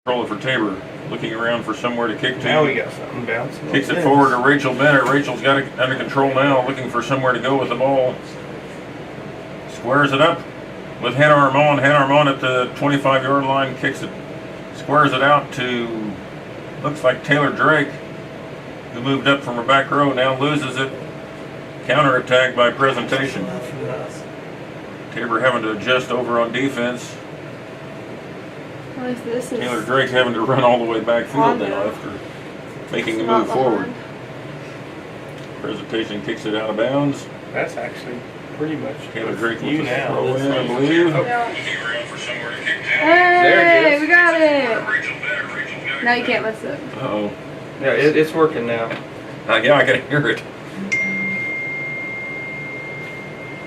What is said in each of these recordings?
Control it for Tabor, looking around for somewhere to kick to. Now we got something bouncing. Kicks it forward to Rachel Bennett. Rachel's got it under control now, looking for somewhere to go with the ball. Squares it up with Hannah Armand. Hannah Armand at the 25-yard line, kicks it, squares it out to, looks like Taylor Drake, who moved up from her back row, now loses it. Counterattack by Presentation. Tabor having to adjust over on defense. This is Taylor Drake having to run all the way backfield now after making a move forward. Presentation kicks it out of bounds. That's actually pretty much Taylor Drake you with now. throw in, I believe. Hey, we got it. Now you can't miss it. Uh-oh. Yeah, it's working now. Yeah, I can hear it.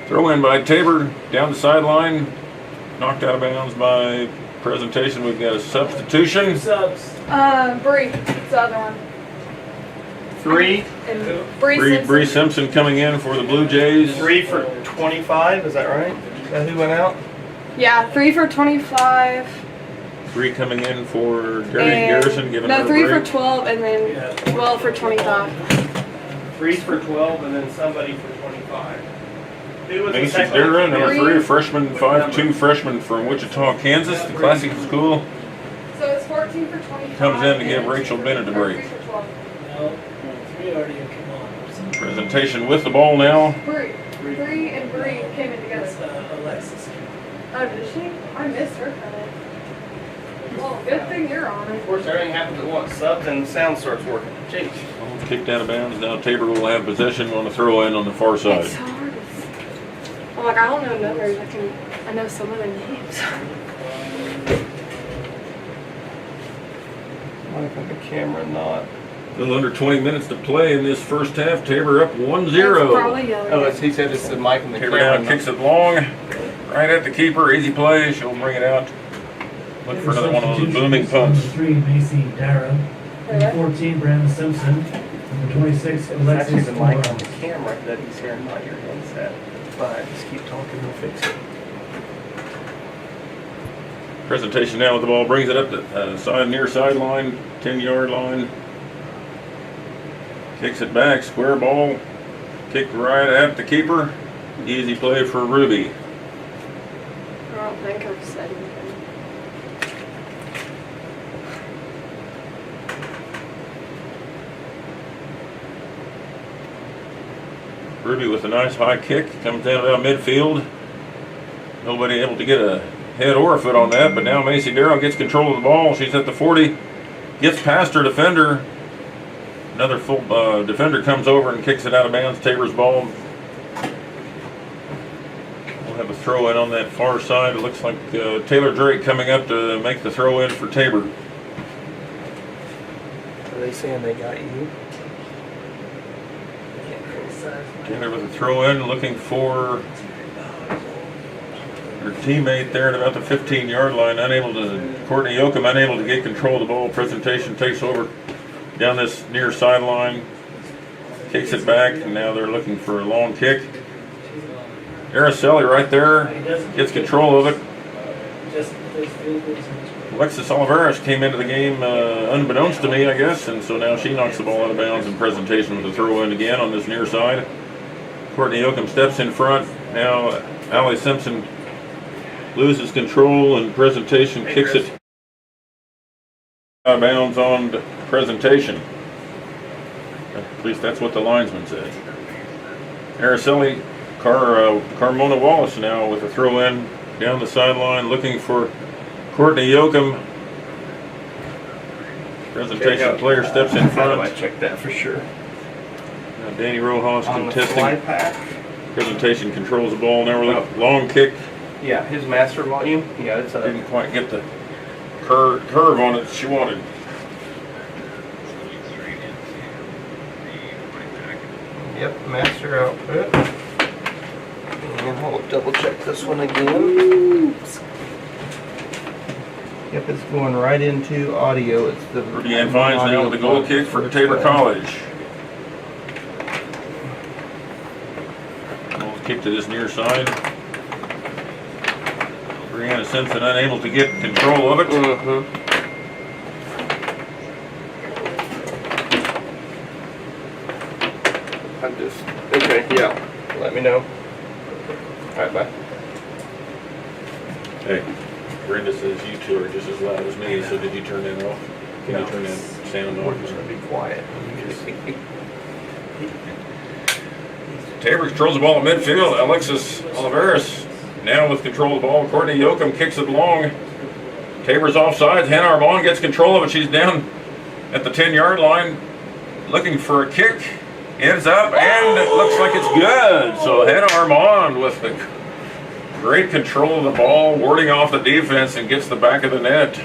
Throw in by Tabor, down the sideline. Knocked out of bounds by Presentation. We've got a substitution. Subs. Bree. It's the other one. 3 And Bree Bree Simpson coming in for the Blue Jays. 3 for 25, is that right? Is that who went out? Yeah, 3 for 25. Bree coming in for Garrison, giving her No, a 3 break. for 12 and then 12 for 25. 3 for 12 and then somebody for 25. Who was the Macy second Dura, one? number 3, a freshman, 5'2" freshman from Wichita, Kansas, the classic school. So it's 14 for 25. Comes in to give Rachel Bennett a break. 3 for 12. No, 3 already come on. Presentation with the ball now. Bree and Bree came in together. That's Alexis. Oh, did she? I missed her credit. Well, good thing you're on Of it. course, everything happens at once. Subs and the sound starts working. Jeez. Ball's kicked out of bounds. Now Tabor will have possession on the throw in on the far It's side. hard. I'm like, I don't know numbers. I know some of the names. Why can the camera not? A little under 20 minutes to play in this first half. Tabor up 1-0. That's probably yellow. Oh, he said it's the mic and the Tabor camera. now kicks it long, right at the keeper. Easy play. She'll bring it out. Look for another one of those booming punts. Number 3, Macy Dara. Number 14, Brandon Simpson. Number 26, It's actually Alexis the mic on the Moore. camera that he's hearing, not your headset. But just keep talking, we'll fix it. Presentation now with the ball. Brings it up to near sideline, 10-yard line. Kicks it back. Square ball. Kicked right at the keeper. Easy play for Ruby. I don't think I've said anything. Ruby with a nice high kick, comes down about midfield. Nobody able to get a head or a foot on that, but now Macy Darrow gets control of the ball. She's at the 40, gets past her defender. Another full defender comes over and kicks it out of bounds. Tabor's ball. We'll have a throw in on that far side. It looks like Taylor Drake coming up to make the throw in for Tabor. Are they saying they got you? Taylor with a throw in, looking for her teammate there at about the 15-yard line. Courtney Yoakum unable to get control of the ball. Presentation takes over down this near sideline, kicks it back, and now they're looking for a long kick. Araceli right there gets control of it. Alexis Oliveras came into the game unbeknownst to me, I guess, and so now she knocks the ball out of bounds in Presentation with a throw in again on this near side. Courtney Yoakum steps in front. Now Allie Simpson loses control and Presentation kicks it out of bounds on Presentation. At least that's what the linesman said. Araceli, Carmona Wallace now with a throw in down the sideline looking for Courtney Yoakum. Presentation player steps in front. I check that for sure. Now Danny Rojas On the fly contesting. pack. Presentation controls the ball. Now we're looking long kick. Yeah, his master volume. Yeah, it's a. Didn't quite get the curve on it she wanted. Yep, master output. And we'll double check this one again. Yep, it's going right into audio. It's the Deanne Fines now with the goal kick for Tabor College. Ball kick to this near side. Brianna Simpson unable to get control of it. Yeah, let me know. All right, bye. Hey, Brenda says you two are just as loud as me, so did you turn that off? Can you turn that sound We're off? just gonna be quiet. Tabor controls the ball at midfield. Alexis Oliveris now with control of the ball. Courtney Yoakum kicks it along. Tabor's offside. Hannah Armand gets control of it. She's down at the 10-yard line looking for a kick. Ends up, and it looks like it's good. So Hannah Armand with the great control of the ball, warding off the defense, and gets the back of the net. A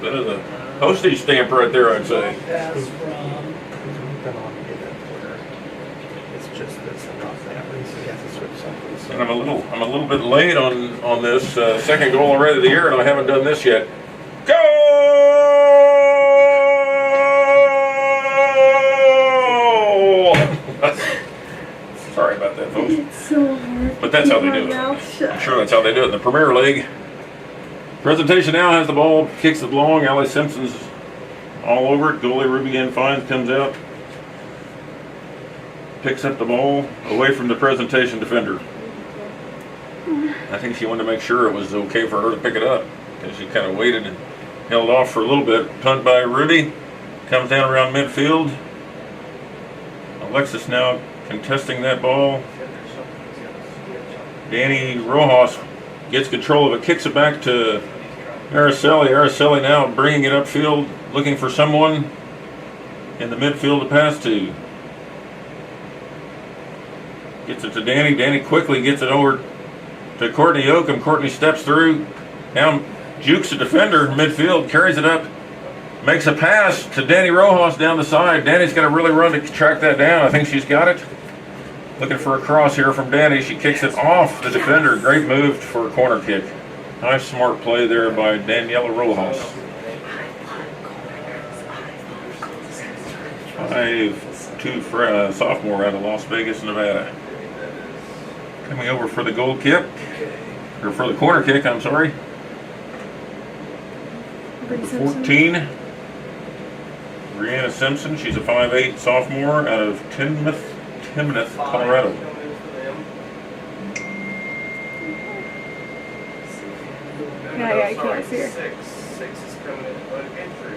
bit of the postage stamp right there, I'd say. That's from. It's just this and not that. So you have to switch something. So And I'm a little bit late on this second goal already of the year, and I haven't done this yet. Goal! Sorry about that, folks. It's so hard. But that's how they do it. I'm sure that's how they do it in the Premier League. Presentation now has the ball, kicks it long. Allie Simpson's all over it. Goalie Ruby Ann Fines comes out, picks up the ball away from the presentation defender. I think she wanted to make sure it was okay for her to pick it up because she kind of waited and held off for a little bit. Punt by Ruby, comes down around midfield. Alexis now contesting that ball. Danny Rojas gets control of it, kicks it back to Araceli. Araceli now bringing it upfield, looking for someone in the midfield to pass to. Gets it to Danny. Danny quickly gets it over to Courtney Yoakum. Courtney steps through, now jukes a defender midfield, carries it up, makes a pass to Danny Rojas down the side. Danny's got to really run to track that down. I think she's got it. Looking for a cross here from Danny. She kicks it off the defender. Great move for a corner kick. Nice smart play there by Daniela Rojas. 5'2" sophomore out of Las Vegas, Nevada. Coming over for the goal kick, or for the corner kick, I'm sorry. Number 14, Brianna Simpson. She's a 5'8" sophomore out of Timnath, Colorado. Yeah, I can't see her. Six is coming in. But again, 3.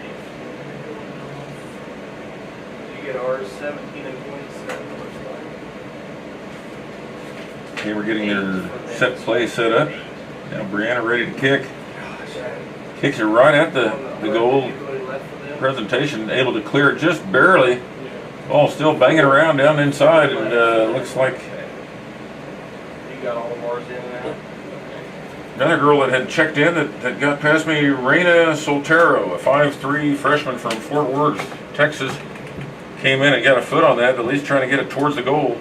You get ours 17 and 27. Okay, we're getting their set play set up. Now Brianna ready to kick. Kicks it right at the goal. Presentation able to clear it just barely. Ball still banging around down inside, and looks like You got all of ours in and out. another girl that had checked in that got past me, Reina Soltero, a 5'3" freshman from Fort Worth, Texas, came in and got a foot on that, at least trying to get it towards the goal.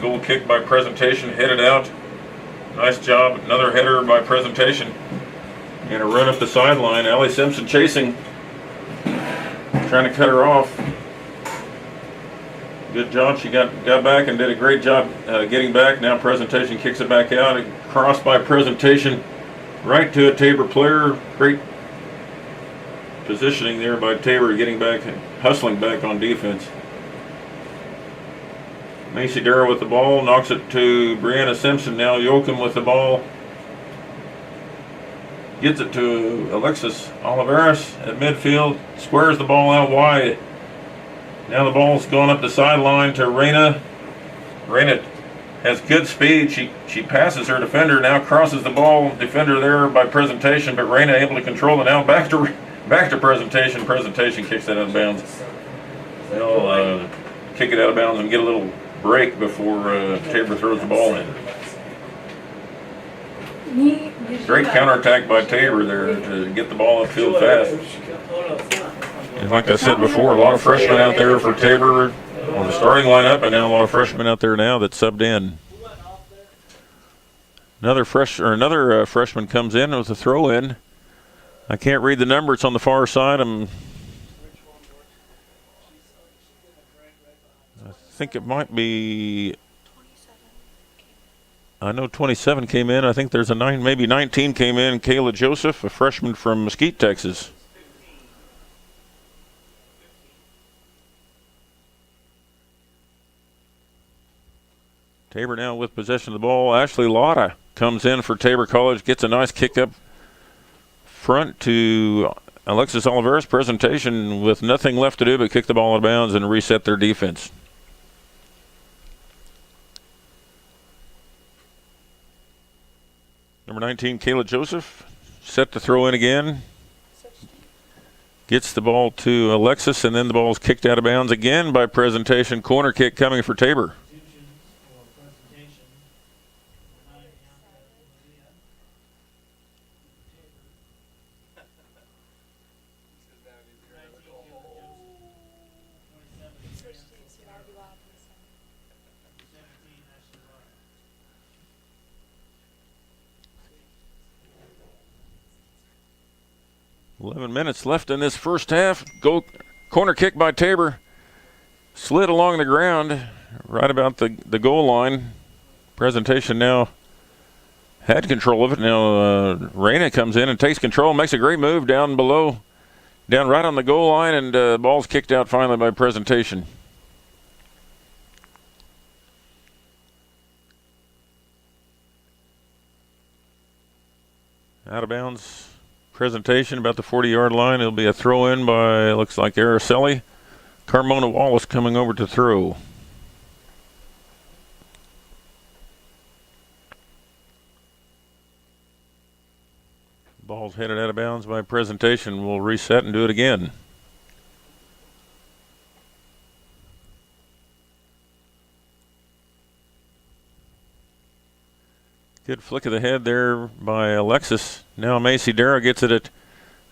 Goal kick by Presentation, headed out. Nice job. Another header by Presentation. And a run up the sideline. Allie Simpson chasing, trying to cut her off. Good job. She got back and did a great job getting back. Now Presentation kicks it back out. A cross by Presentation right to a Tabor player. Great positioning there by Tabor, getting back and hustling back on defense. Macy Darrow with the ball, knocks it to Brianna Simpson. Now Yoakum with the ball. Gets it to Alexis Oliveris at midfield. Squares the ball out wide. Now the ball's going up the sideline to Reina. Reina has good speed. She passes her defender. Now crosses the ball. Defender there by Presentation, but Reina able to control it. Now back to Presentation. Presentation kicks it out of bounds. They'll kick it out of bounds and get a little break before Tabor throws the ball in. Great counterattack by Tabor there to get the ball upfield fast. And like I said before, a lot of freshmen out there for Tabor on the starting lineup, and now a lot of freshmen out there now that subbed in. Another freshman comes in with a throw in. I can't read the number; it's on the far side. I think it might be. I know 27 came in. I think there's a 9, maybe 19 came in. Kayla Joseph, a freshman from Mesquite, Texas. Tabor now with possession of the ball. Ashley Lotta comes in for Tabor College, gets a nice kick up front to Alexis Oliveira's presentation with nothing left to do but kick the ball out of bounds and reset their defense. Number 19, Kayla Joseph, set to throw in again. Gets the ball to Alexis, and then the ball is kicked out of bounds again by presentation. Corner kick coming for Tabor. .11 minutes left in this first half. Corner kick by Tabor. Slid along the ground right about the goal line. Presentation now had control of it. Now Reyna comes in and takes control, makes a great move down below, down right on the goal line, and ball's kicked out finally by presentation. Out of bounds. Presentation about the 40-yard line. It'll be a throw-in by, looks like, Araceli. Carmona Wallace coming over to throw. Ball's headed out of bounds by presentation. We'll reset and do it again. Good flick of the head there by Alexis. Now Macy Darrow gets it at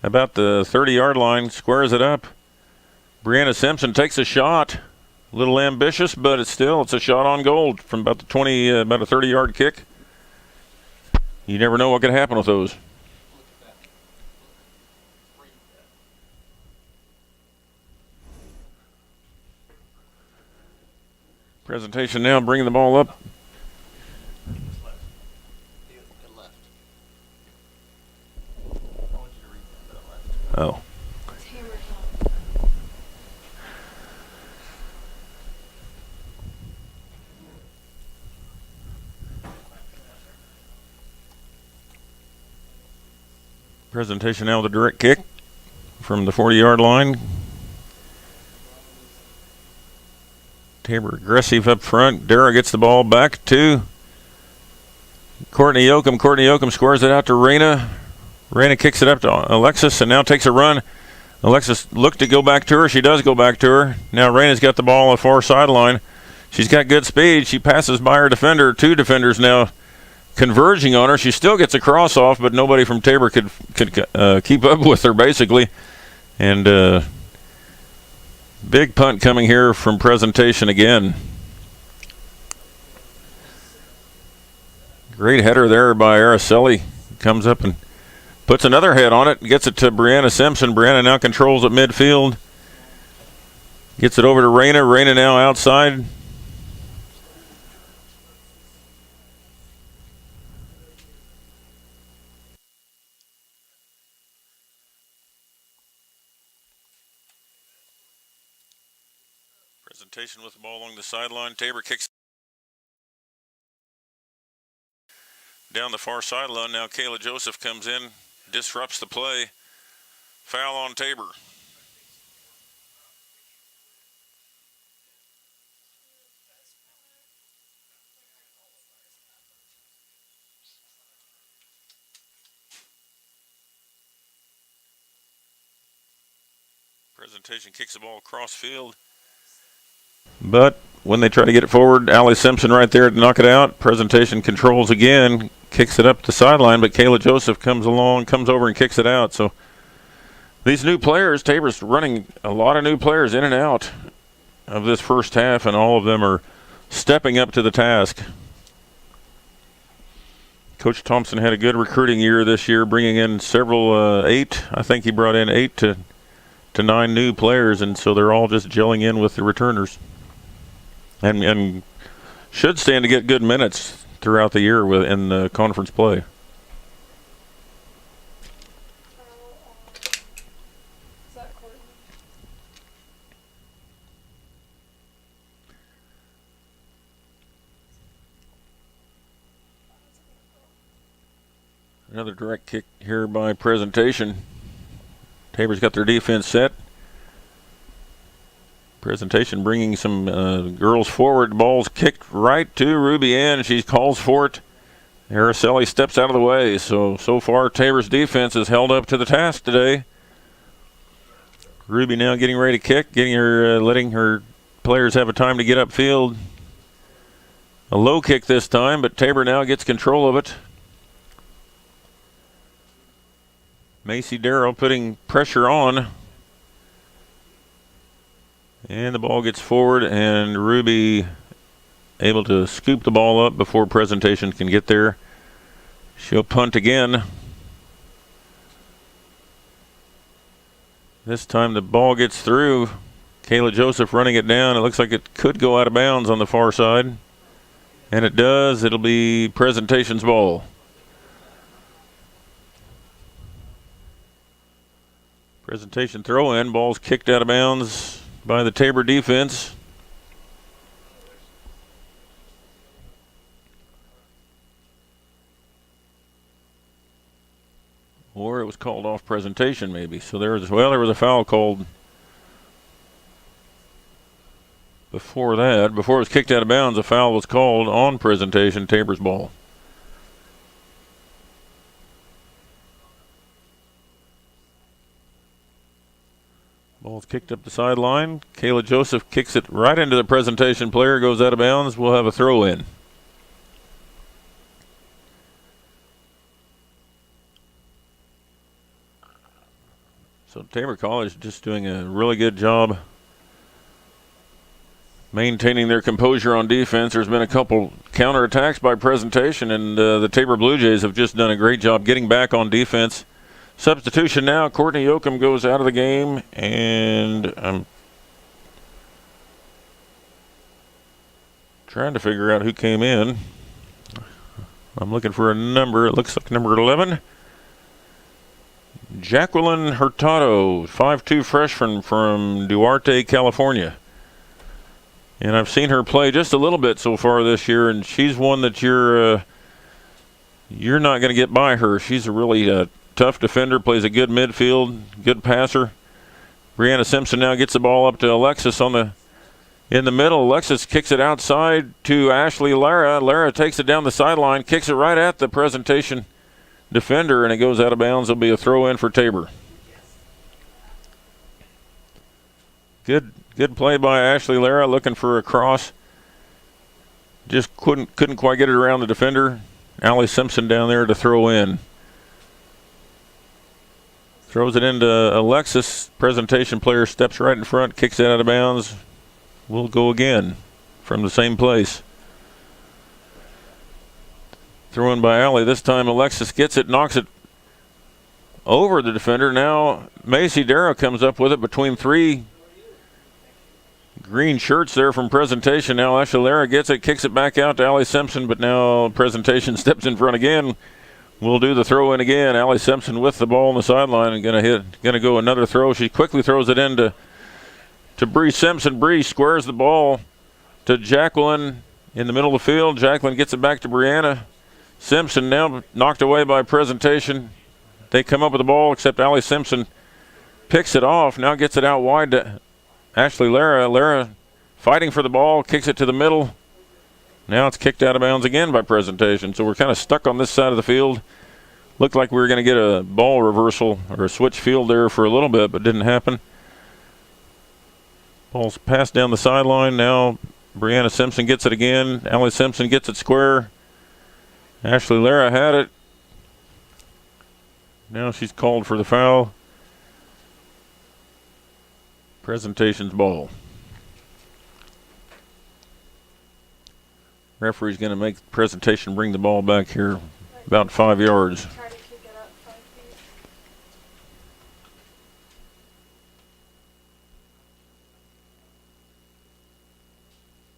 about the 30-yard line, squares it up. Brianna Simpson takes a shot. A little ambitious, but it's a shot on goal from about the 20, about a 30-yard kick. You never know what could happen with those. Presentation now bringing the ball up. Oh. Presentation now with a direct kick from the 40-yard line. Tabor aggressive up front. Dara gets the ball back to Courtney Yoakum. Courtney Yoakum squares it out to Reyna. Reyna kicks it up to Alexis and now takes a run. Alexis looked to go back to her. She does go back to her. Now Reyna's got the ball on the far sideline. She's got good speed. She passes by her defender. Two defenders now converging on her. She still gets a cross off, but nobody from Tabor could keep up with her basically. And big punt coming here from presentation again. Great header there by Araceli. Comes up and puts another head on it. Gets it to Brianna Simpson. Brianna now controls at midfield. Gets it over to Reyna. Reyna now outside. Presentation with the ball along the sideline. Tabor kicks down the far sideline. Now Kayla Joseph comes in, disrupts the play. Foul on Tabor. Presentation kicks the ball across field. But when they try to get it forward, Allie Simpson right there to knock it out. Presentation controls again, kicks it up the sideline, but Kayla Joseph comes over and kicks it out. So these new players, Tabor's running a lot of new players in and out of this first half, and all of them are stepping up to the task. Coach Thompson had a good recruiting year this year, bringing in several, I think he brought in 8 to 9 new players, and so they're all just gelling in with the returners. And should stand to get good minutes throughout the year in the conference play. Another direct kick here by Presentation. Tabor's got their defense set. Presentation bringing some girls forward. Ball's kicked right to Ruby Ann. She calls for it. Araceli steps out of the way. So far, Tabor's defense has held up to the task today. Ruby now getting ready to kick, letting her players have a time to get upfield. A low kick this time, but Tabor now gets control of it. Macy Darrow putting pressure on. And the ball gets forward, and Ruby able to scoop the ball up before Presentation can get there. She'll punt again. This time the ball gets through. Kayla Joseph running it down. It looks like it could go out of bounds on the far side. And it does. It'll be Presentation's ball. Presentation throw in. Ball's kicked out of bounds by the Tabor defense. Or it was called off Presentation maybe. So there was a foul called before that. Before it was kicked out of bounds, a foul was called on Presentation, Tabor's ball. Ball's kicked up the sideline. Kayla Joseph kicks it right into the Presentation player, goes out of bounds. We'll have a throw in. So Tabor College just doing a really good job maintaining their composure on defense. There's been a couple counterattacks by Presentation, and the Tabor Blue Jays have just done a great job getting back on defense. Substitution now. Courtney Yoakum goes out of the game, and I'm trying to figure out who came in. I'm looking for a number. It looks like number 11. Jacqueline Hurtado, 5'2" freshman from Duarte, California. And I've seen her play just a little bit so far this year, and she's one that you're not going to get by her. She's a really tough defender, plays a good midfield, good passer. Brianna Simpson now gets the ball up to Alexis in the middle. Alexis kicks it outside to Ashley Lara. Lara takes it down the sideline, kicks it right at the Presentation defender, and it goes out of bounds. It'll be a throw in for Tabor. Good play by Ashley Lara, looking for a cross. Just couldn't quite get it around the defender. Allie Simpson down there to throw in. Throws it into Alexis. Presentation player steps right in front, kicks it out of bounds. We'll go again from the same place. Thrown by Allie. This time Alexis gets it, knocks it over the defender. Now Macy Darrow comes up with it between three green shirts there from Presentation. Now Ashley Lara gets it, kicks it back out to Allie Simpson, but now Presentation steps in front again. We'll do the throw in again. Allie Simpson with the ball on the sideline and gonna go another throw. She quickly throws it in to Bree Simpson. Bree squares the ball to Jacqueline in the middle of the field. Jacqueline gets it back to Brianna Simpson, now knocked away by Presentation. They come up with the ball, except Allie Simpson picks it off, now gets it out wide to Ashley Lara. Lara fighting for the ball, kicks it to the middle. Now it's kicked out of bounds again by Presentation. So we're kind of stuck on this side of the field. Looked like we were going to get a ball reversal or a switch field there for a little bit, but didn't happen. Ball's passed down the sideline. Now Brianna Simpson gets it again. Allie Simpson gets it square. Ashley Lara had it. Now she's called for the foul. Presentation's ball. Referee's going to make Presentation bring the ball back here about 5 yards. Try to kick it up 5 feet.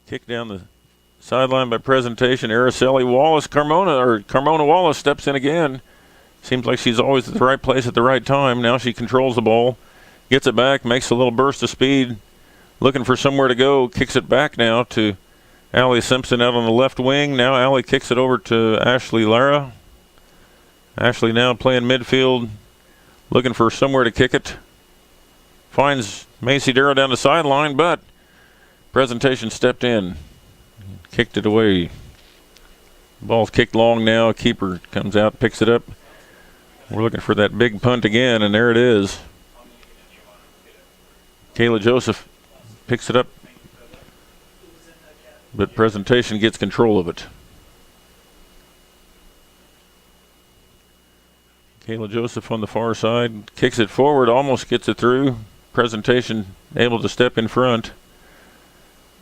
Kick down the sideline by Presentation. Araceli Wallace, Carmona Wallace steps in again. Seems like she's always at the right place at the right time. Now she controls the ball, gets it back, makes a little burst of speed, looking for somewhere to go, kicks it back now to Allie Simpson out on the left wing. Now Allie kicks it over to Ashley Lara. Ashley now playing midfield, looking for somewhere to kick it. Finds Macy Darrow down the sideline, but Presentation stepped in, kicked it away. Ball's kicked long now. Keeper comes out, picks it up. We're looking for that big punt again, and there it is. Kayla Joseph picks it up, but Presentation gets control of it. Kayla Joseph on the far side, kicks it forward, almost gets it through. Presentation able to step in front.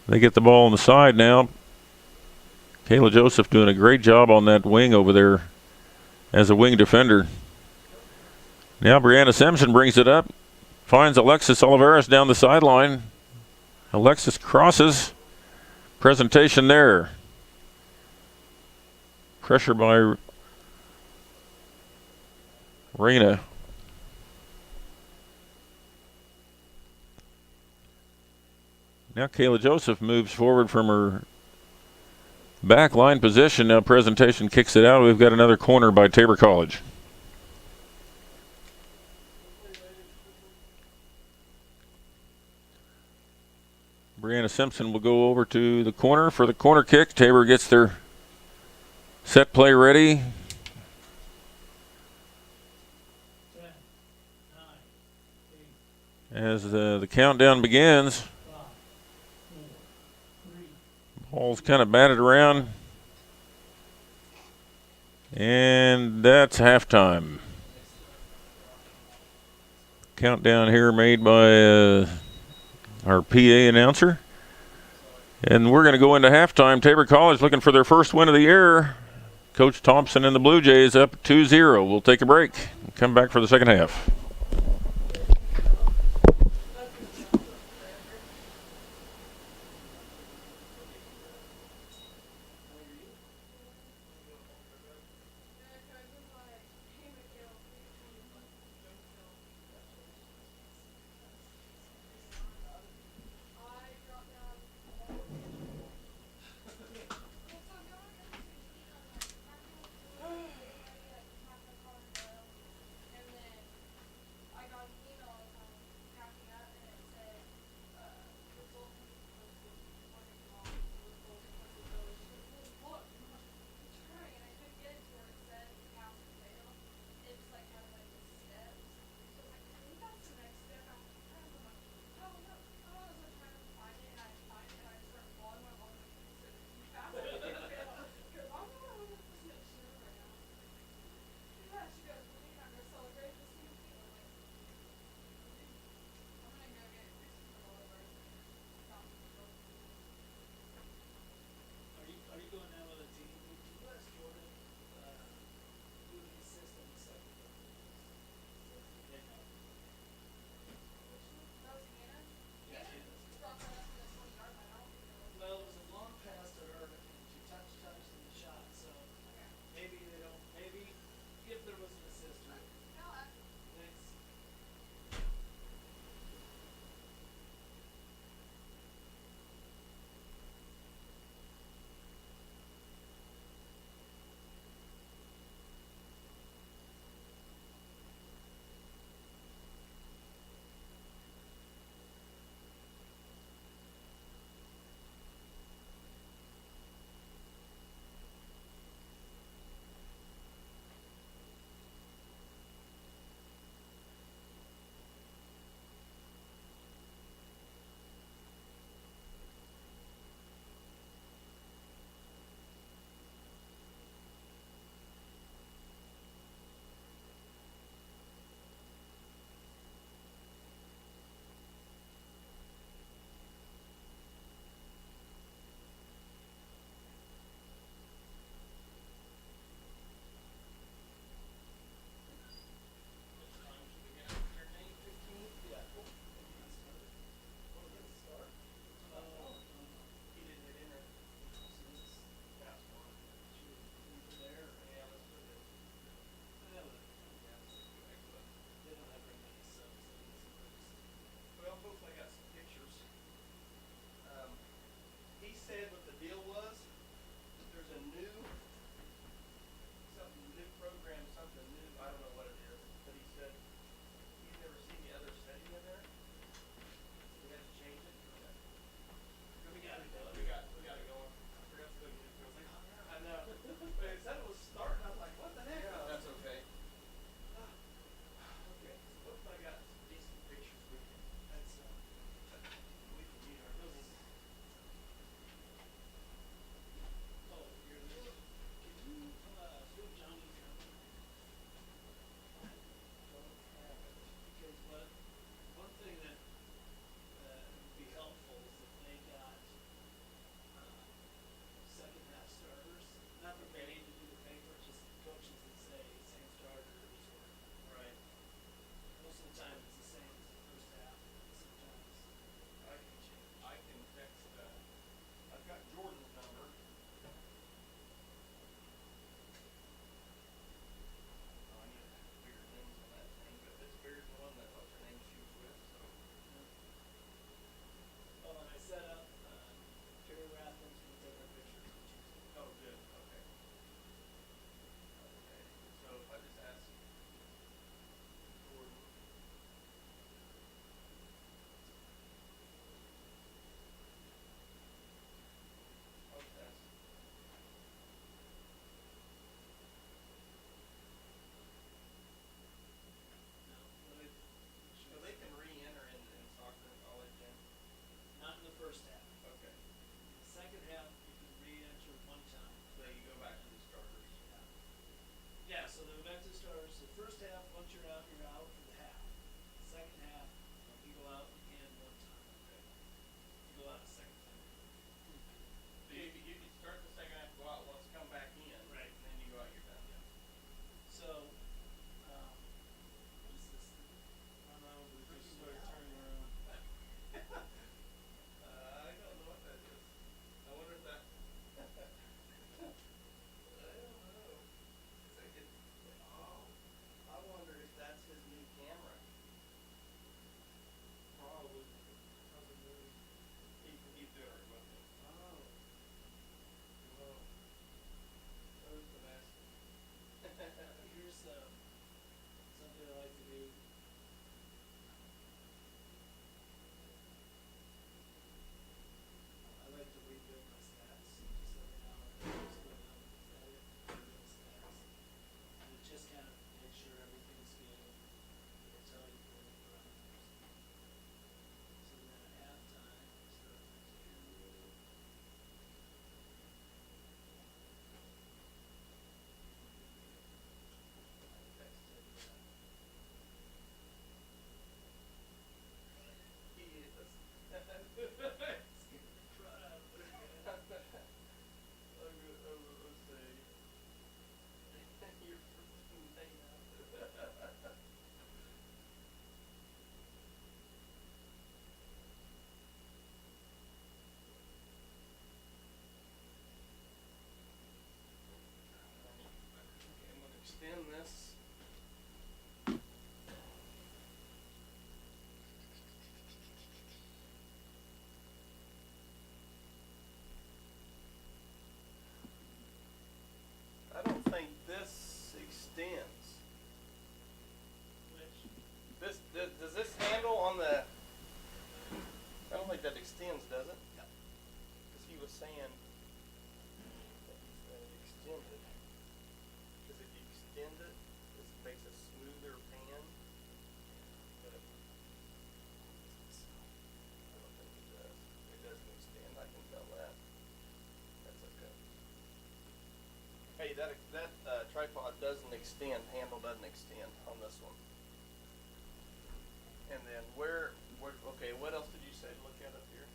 They get the ball on the side now. Kayla Joseph doing a great job on that wing over there as a wing defender. Now Brianna Simpson brings it up, finds Alexis Oliveras down the sideline. Alexis crosses. Presentation there. Pressure by Rena. Now Kayla Joseph moves forward from her back line position. Now Presentation kicks it out. We've got another corner by Tabor College. Brianna Simpson will go over to the corner for the corner kick. Tabor gets their set play ready. As the countdown begins, ball's kind of batted around, and that's halftime. Countdown here made by our PA announcer, and we're going to go into halftime. Tabor College looking for their first win of the year. Coach Thompson and the Blue Jays up 2-0. We'll take a break and come back for the second half. second half, if you go out, you can one time. You go out a second time. So you could start the second half, go out once, come back in. Right. And then you go out, you're done. So, what is this thing? I don't know, we just Freaking started out. turning around. I don't know what that is. I wonder if that. I don't know. It's like oh, I wonder if that's his new camera. Probably. He's doing it remotely. Oh. Well, that was the best. Here's something I like to do. I like to rebuild my stats. Just every now and then, just go down and edit, rebuild stats. And it just kind of makes sure everything's good. It'll tell you what the parameters. So then at halftime, start next year. I texted He is. Scared the crud out of it. I was say, you're freaking thing out. Okay, I'm gonna extend this. I don't think this extends. Which, Does this handle on the? I don't think that extends, does it? no. Because he was saying that it extended. Because if you extend it, this makes a smoother pan. But I don't think it does. It doesn't extend. I can tell that. That's okay. Hey, that tripod doesn't extend. Handle doesn't extend on this one. And then where? Okay, what else did you say to look at up here?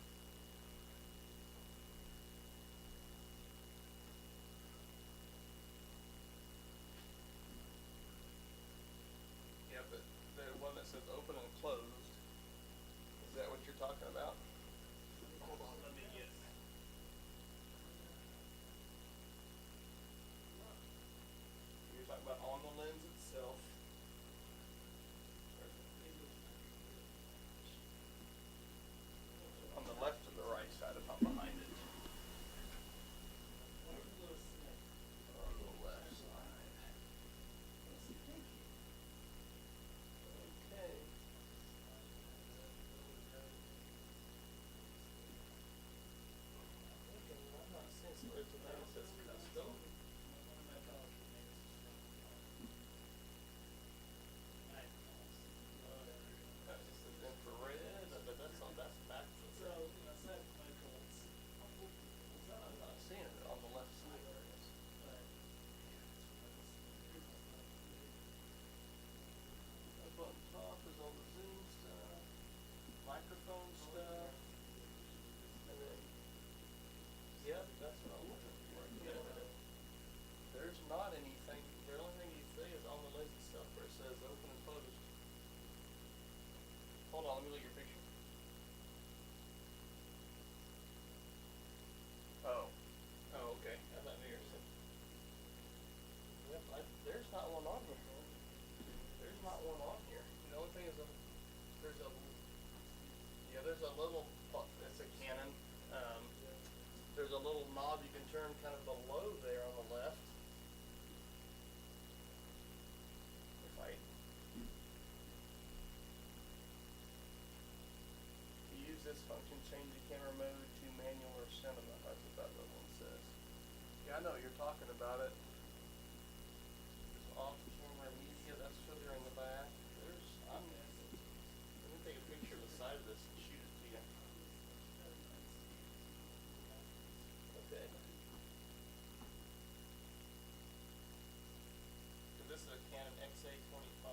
Yeah, but the one that says open and closed, is that what you're talking about? Hold on, let me get. You're talking about on the lens itself. On the left or the right side, if I'm behind it? On the left side. Okay. I'm not seeing so there's a thing that says custom. That just says infrared, but that's back. So, aside from my goals, I'm not seeing it on the left side. but. Up on top is all the Zoom stuff, microphone stuff, and then, yep, that's what I'm looking for. Yeah. There's not anything, the only thing you say is on the lens itself where it says open and closed. Hold on, let me look at your picture. Oh, okay. I thought maybe you were saying. Yep, there's not one on here. There's not one on here. The only thing is there's a little, it's a Canon. There's a little knob you can turn kind of below there on the left. If I to use this function, change the camera mode to manual or cinema. That's what that little one says. Yeah, I know you're talking about it. There's off camera media, that's further in the back. Let me take a picture of the side of this and shoot it to you. Okay. So this is a Canon XA25.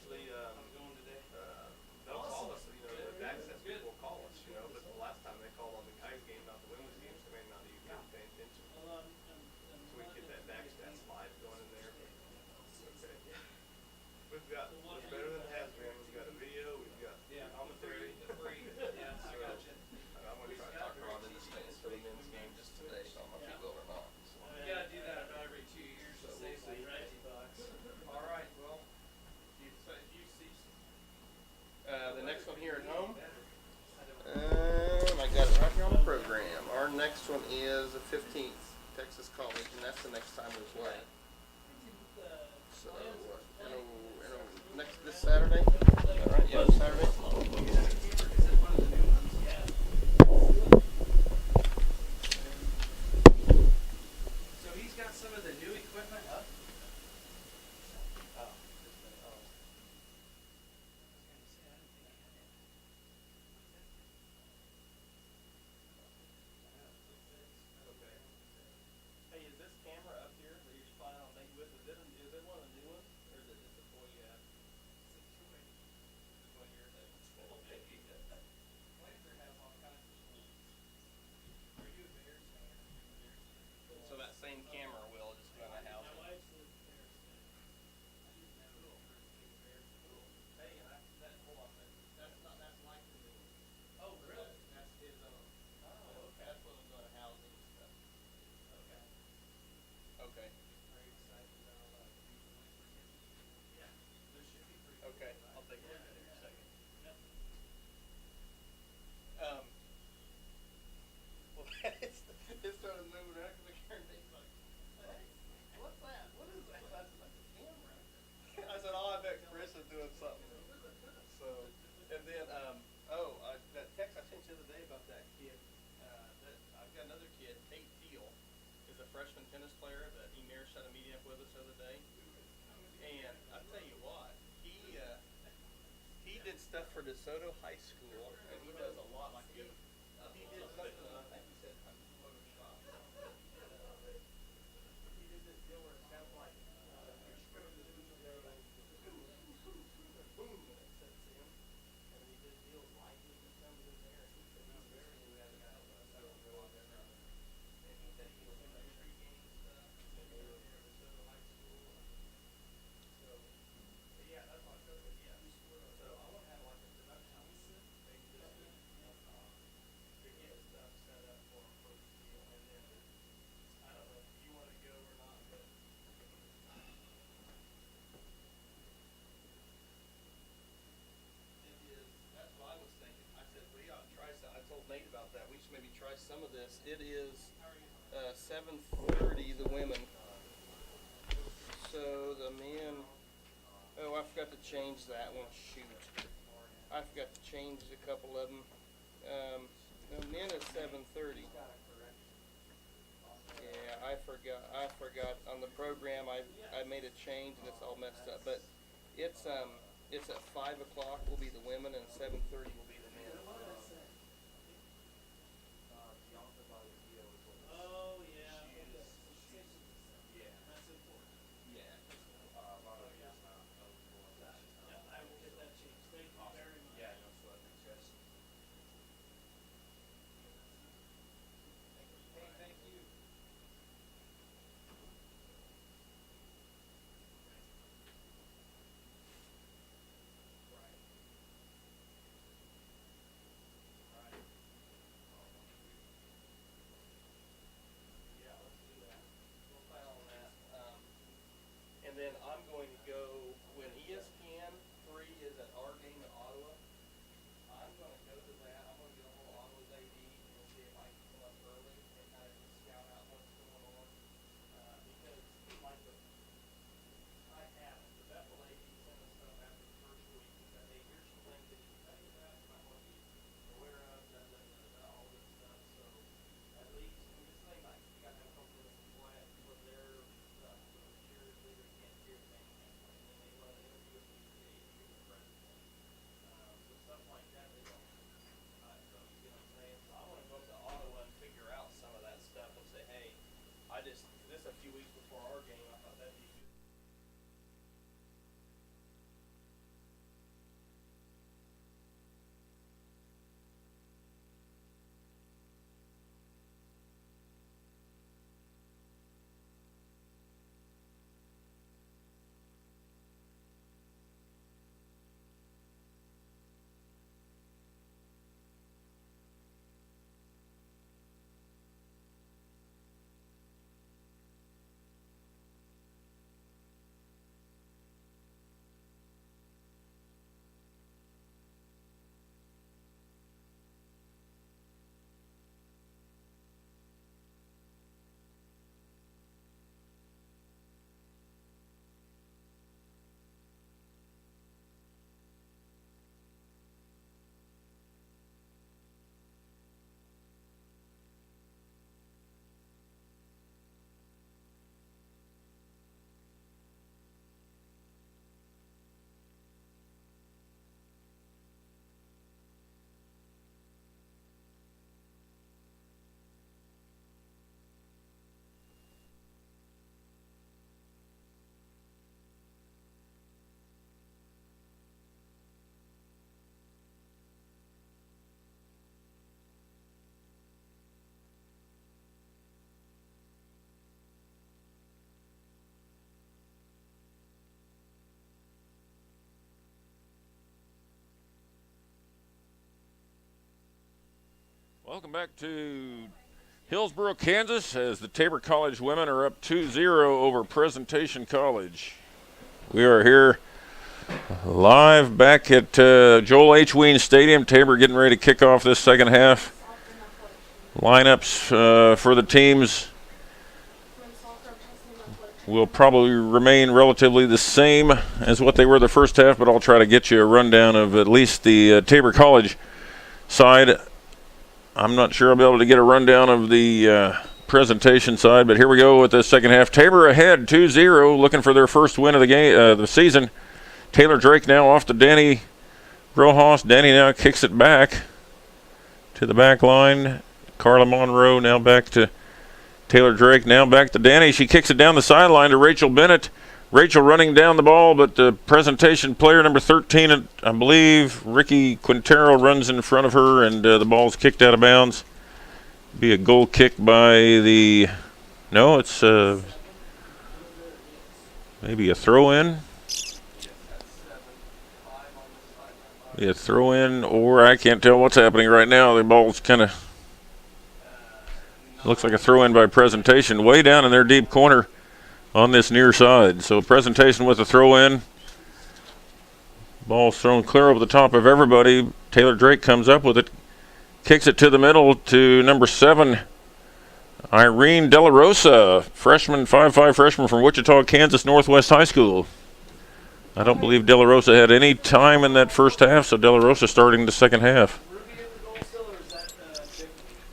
usually, I'm going today. they'll call us, Awesome. you know, the access Good. people will call us, you know, but the last time they called on the guys' game, not the women's game, so they may not even been paying attention. Well, So we can get that backstats live going in there. Okay. We've got, The one it's for better you. than it has been. We've got a video, we've got commentary. The free, yeah, I got you. And I'm gonna try to talk Ron into staying for the men's game just today, so I don't know if he will or not. So. You gotta do that about every 2 years to So we'll save see. like $90. All right, well, you see, the next one here at home. I got it right here on the program. Our next one is the 15th, Texas College, and that's the next time we play. So, next this Saturday. Is that right? Yeah, Saturday. So he's got some of the new equipment up. Oh. Hey, is this camera up here that you're spying on me with? Is it one of the new ones, or is it just a toy you have? It's a toy. It's one of yours. Laser has all kinds of tools. Are you a Bears fan? So that same camera will just go in the house. My wife's a Bears fan. I didn't know it was first big Bears. Cool. Hey, and hold on a second. That's like the new one. Oh, really? That's his own. Oh, okay. That's what was going to house it and stuff. Okay. Okay. Are you excited about Yeah. This should be pretty Okay. cool, right? I'll take a look at it in a second. Yep. Well, it started moving around because the camera's like, hey, what's that? What is that? I said, that's a camera. I said, oh, I bet Chris is doing something. So, and then, that text I sent you the other day about that kid, I've got another kid, Tate Teal, is a freshman tennis player that Emir shot a meeting up with us the other day. And I tell you what, he did stuff for DeSoto High School, and he does a lot. Like he did something. I think he said Photoshop. He did this deal where it sounds like you're screwing the video, boom, and it sets in. And he did deals lightning and stuff in there. And he said he's very new at it. I don't know on that. And he said he was doing like pre-game stuff. And he was here at DeSoto High School. So, but yeah, that's what I said. Yeah. So I want to have like a production thing just to get stuff set up for our first deal. And then I don't know if you want to go or not, but it is. That's what I was thinking. I said we ought to try some. I told Nate about that. We should maybe try some of this. It is 7:30. The women. So the men. Oh, I forgot to change that one. Shoot. I forgot to change a couple of them. No, men is 7:30. Yeah, I forgot. On the program, I made a change and it's all messed up. But it's at 5 o'clock will be the women and 7:30 will be the men. Oh, yeah. Yeah. That's important. Yeah. Yeah, I will get that changed. Thank you very much. Yeah, no sweat. Yes. Hey, thank you. Right. Welcome back to Hillsboro, Kansas, as the Tabor College women are up 2-0 over Presentation College. We are here live back at Joel H. Ween Stadium. Tabor getting ready to kick off this second half. Lineups for the teams will probably remain relatively the same as what they were the first half, but I'll try to get you a rundown of at least the Tabor College side. I'm not sure I'll be able to get a rundown of the Presentation side, but here we go with the second half. Tabor ahead 2-0, looking for their first win of the game, the season. Taylor Drake now off to Danny Rojas. Danny now kicks it back to the back line. Carla Monroe now back to Taylor Drake. Now back to Danny. She kicks it down the sideline to Rachel Bennett. Rachel running down the ball, but the Presentation player number 13, I believe, Ricky Quintero, runs in front of her, and the ball's kicked out of bounds. Be a goal kick by the... No, it's maybe a throw-in. Be a throw-in, or I can't tell what's happening right now. The ball's kind of... Looks like a throw-in by Presentation way down in their deep corner on this near side. So Presentation with a throw-in. Ball's thrown clear over the top of everybody. Taylor Drake comes up with it. Kicks it to the middle to number 7, Irene De La Rosa, freshman, 5'5" freshman from Wichita, Kansas Northwest High School. I don't believe De La Rosa had any time in that first half, so De La Rosa starting the second half. Ruby in the goal still, or is that Tiffany?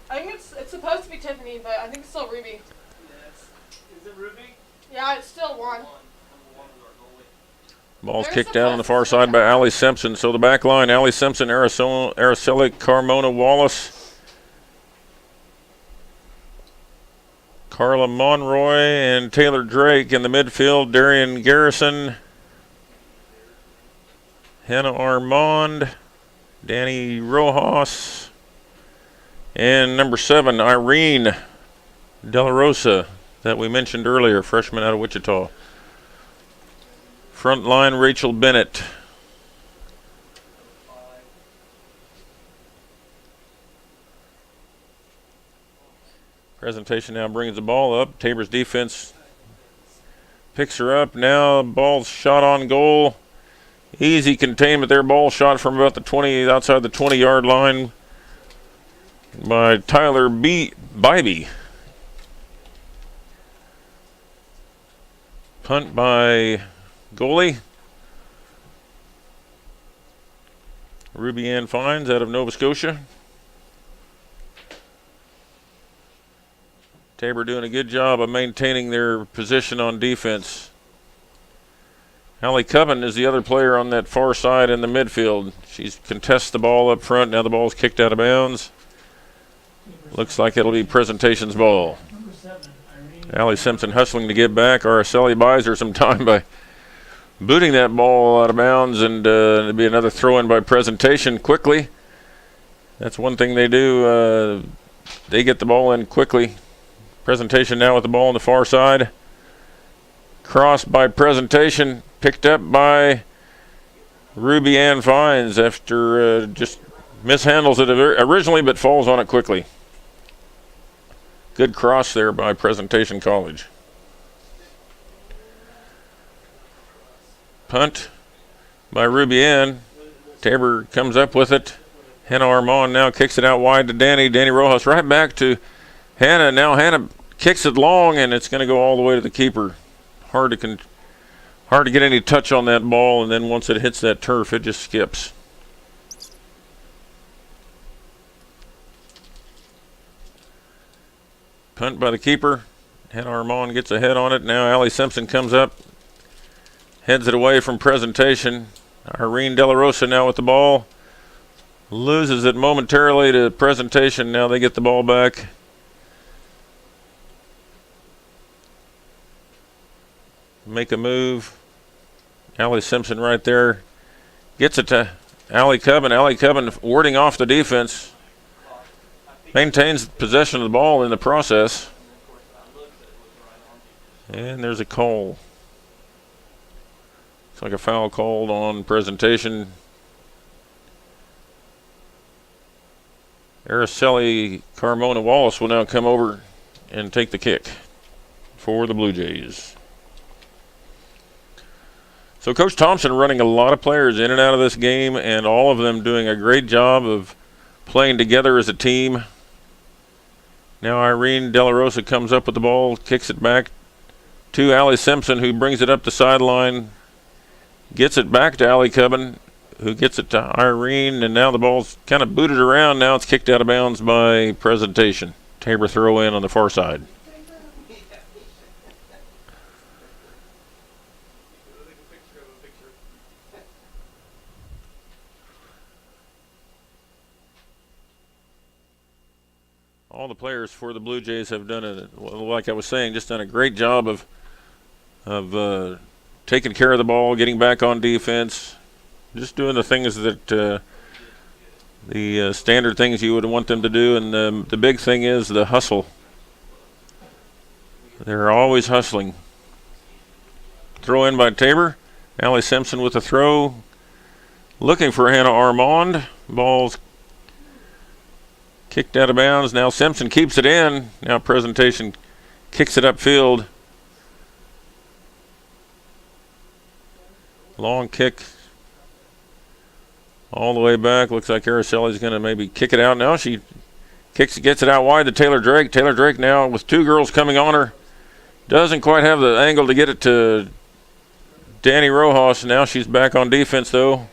I think it's supposed to be Tiffany, but I think it's still Ruby. Is it Ruby? Yeah, it's still one. Number one is our goalie. Ball's They're kicked down on the far supposed side to by Allie Simpson. So the back line, Allie Simpson, Araceli Carmona Wallace, Carla Monroy, and Taylor Drake. In the midfield, Darian Garrison, Hannah Armand, Danny Rojas, and number 7, Irene De La Rosa, that we mentioned earlier, freshman out of Wichita. Front line, Rachel Bennett. Presentation now brings the ball up. Tabor's defense picks her up. Now ball's shot on goal. Easy containment there. Ball shot from about the 20, outside the 20-yard line by Tyler Bybee. Punt by goalie Ruby Ann Fines out of Nova Scotia. Tabor doing a good job of maintaining their position on defense. Allie Cubbin is the other player on that far side in the midfield. She contests the ball up front. Now the ball's kicked out of bounds. Looks like it'll be Presentation's ball. Number 7, Irene. Allie Simpson hustling to get back. Araceli buys her some time by booting that ball out of bounds, and it'll be another throw-in by Presentation quickly. That's one thing they do. They get the ball in quickly. Presentation now with the ball on the far side. Crossed by Presentation, picked up by Ruby Ann Fines after just mishandles it originally, but falls on it quickly. Good cross there by Presentation College. Punt by Ruby Ann. Tabor comes up with it. Hannah Armand now kicks it out wide to Danny. Danny Rojas right back to Hannah. Now Hannah kicks it long, and it's going to go all the way to the keeper. Hard to get any touch on that ball, and then once it hits that turf, it just skips. Punt by the keeper. Hannah Armand gets a head on it. Now Allie Simpson comes up, heads it away from Presentation. Irene De La Rosa now with the ball. Loses it momentarily to Presentation. Now they get the ball back. Make a move. Allie Simpson right there. Gets it to Allie Cubbin. Allie Cubbin warding off the defense. Maintains possession of the ball in the process. And there's a call. It's like a foul called on Presentation. Araceli Carmona Wallace will now come over and take the kick for the Blue Jays. So Coach Thompson running a lot of players in and out of this game, and all of them doing a great job of playing together as a team. Now Irene De La Rosa comes up with the ball, kicks it back to Allie Simpson, who brings it up the sideline, gets it back to Allie Cubbin, who gets it to Irene, and now the ball's kind of booted around. Now it's kicked out of bounds by Presentation. Tabor throw in on the far side. All the players for the Blue Jays have done like I was saying, just done a great job of taking care of the ball, getting back on defense, just doing the things that the standard things you would want them to do. And the big thing is the hustle. They're always hustling. Throw in by Tabor. Allie Simpson with a throw, looking for Hannah Armand. Ball's kicked out of bounds. Now Simpson keeps it in. Now Presentation kicks it upfield. Long kick all the way back. Looks like Araceli's going to maybe kick it out. Now she gets it out wide to Taylor Drake. Taylor Drake now with two girls coming on her. Doesn't quite have the angle to get it to Danny Rojas. Now she's back on defense though.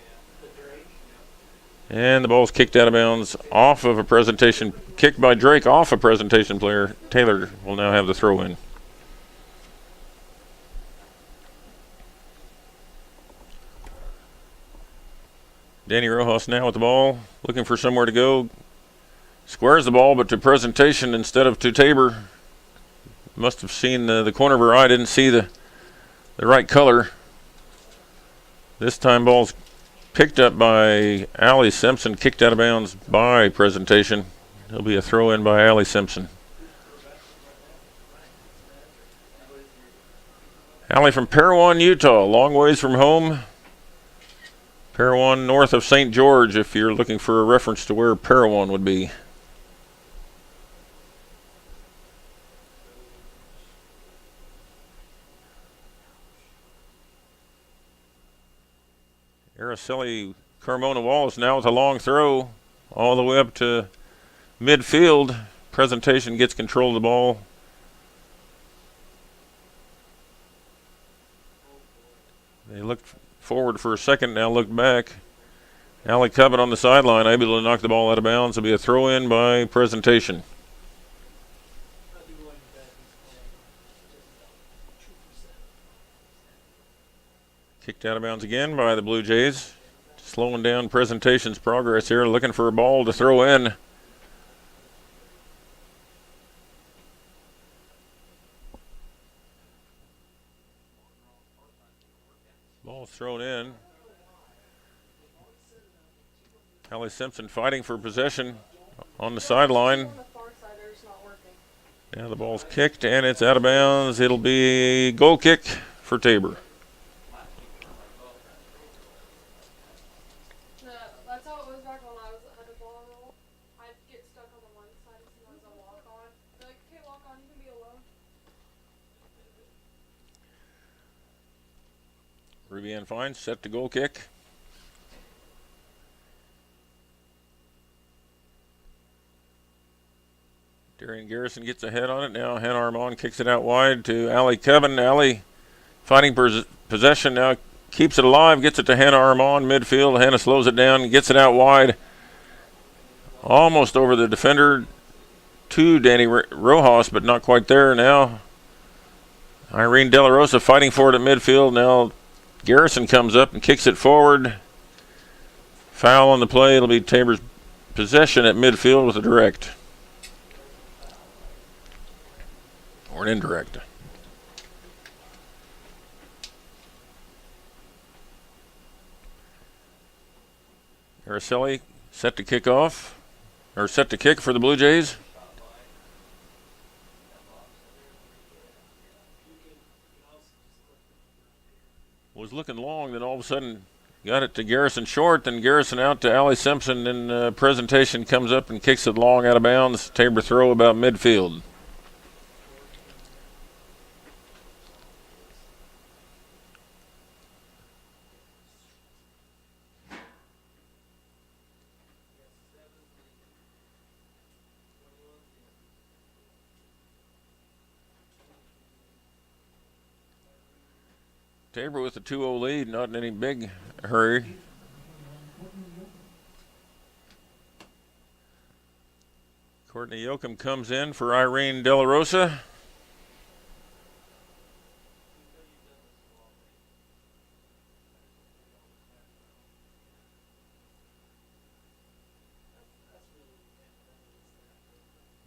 And the ball's kicked out of bounds off of a Presentation. Kicked by Drake off a Presentation player. Taylor will now have the throw in. Danny Rojas now with the ball, looking for somewhere to go. Squares the ball, but to Presentation instead of to Tabor. Must have seen the corner of her eye, didn't see the right color. This time ball's picked up by Allie Simpson, kicked out of bounds by Presentation. It'll be a throw in by Allie Simpson. Allie from Parowan, Utah, long ways from home. Parowan north of St. George, if you're looking for a reference to where Parowan would be. Araceli Carmona Wallace now with a long throw all the way up to midfield. Presentation gets control of the ball. They looked forward for a second, now look back. Allie Cubbin on the sideline, able to knock the ball out of bounds. It'll be a throw in by Presentation. Kicked out of bounds again by the Blue Jays. Slowing down Presentation's progress here, looking for a ball to throw in. Ball thrown in. Allie Simpson fighting for possession on the sideline. Now the ball's kicked and it's out of bounds. It'll be a goal kick for Tabor. That's how it was back when I was at a ball roll. I'd get stuck on the one side and sometimes I'd walk on. They're like, okay, walk on, you can be alone. Ruby Ann Fine set to goal kick. Darian Garrison gets ahead on it. Now Hannah Armand kicks it out wide to Allie Cubbin. Allie fighting possession now, keeps it alive, gets it to Hannah Armand midfield. Hannah slows it down, gets it out wide. Almost over the defender to Danny Rojas, but not quite there. Now Irene De La Rosa fighting for it at midfield. Now Garrison comes up and kicks it forward. Foul on the play. It'll be Tabor's possession at midfield with a direct. Or an indirect. Araceli set to kick off, or set to kick for the Blue Jays. Was looking long, then all of a sudden Got it to Garrison short, then Garrison out to Allie Simpson, and presentation comes up and kicks it long out of bounds. Tabor throw about midfield. Tabor with a 2-0 lead, not in any big hurry. Courtney Yoakum comes in for Irene De La Rosa.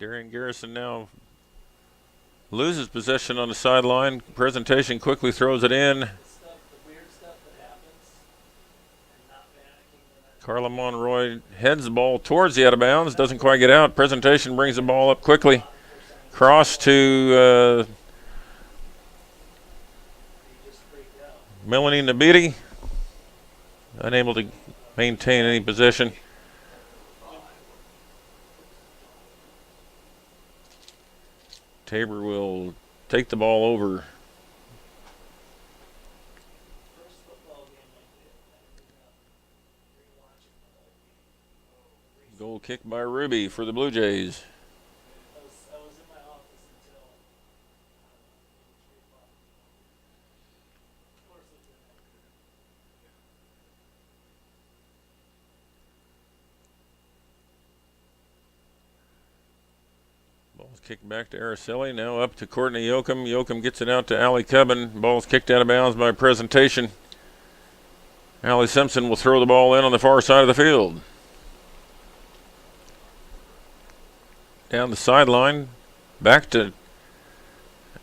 Darian Garrison now loses possession on the sideline. Presentation quickly throws it in. The weird stuff that happens, and not panicking. Carla Monroy heads the ball towards the out of bounds, doesn't quite get out. Presentation brings the ball up quickly. Cross to Melanie Nabiti. Unable to maintain any possession. Tabor will take the ball over. Goal kick by Ruby for the Blue Jays. I was in my office until 3 o'clock. Of course, it's in Ball's kicked back to Araceli. Now up to Courtney Yoakum. Yoakum gets it out to Allie Cubbin. Ball's kicked out of bounds by presentation. Allie Simpson will throw the ball in on the far side of the field. Down the sideline. Back to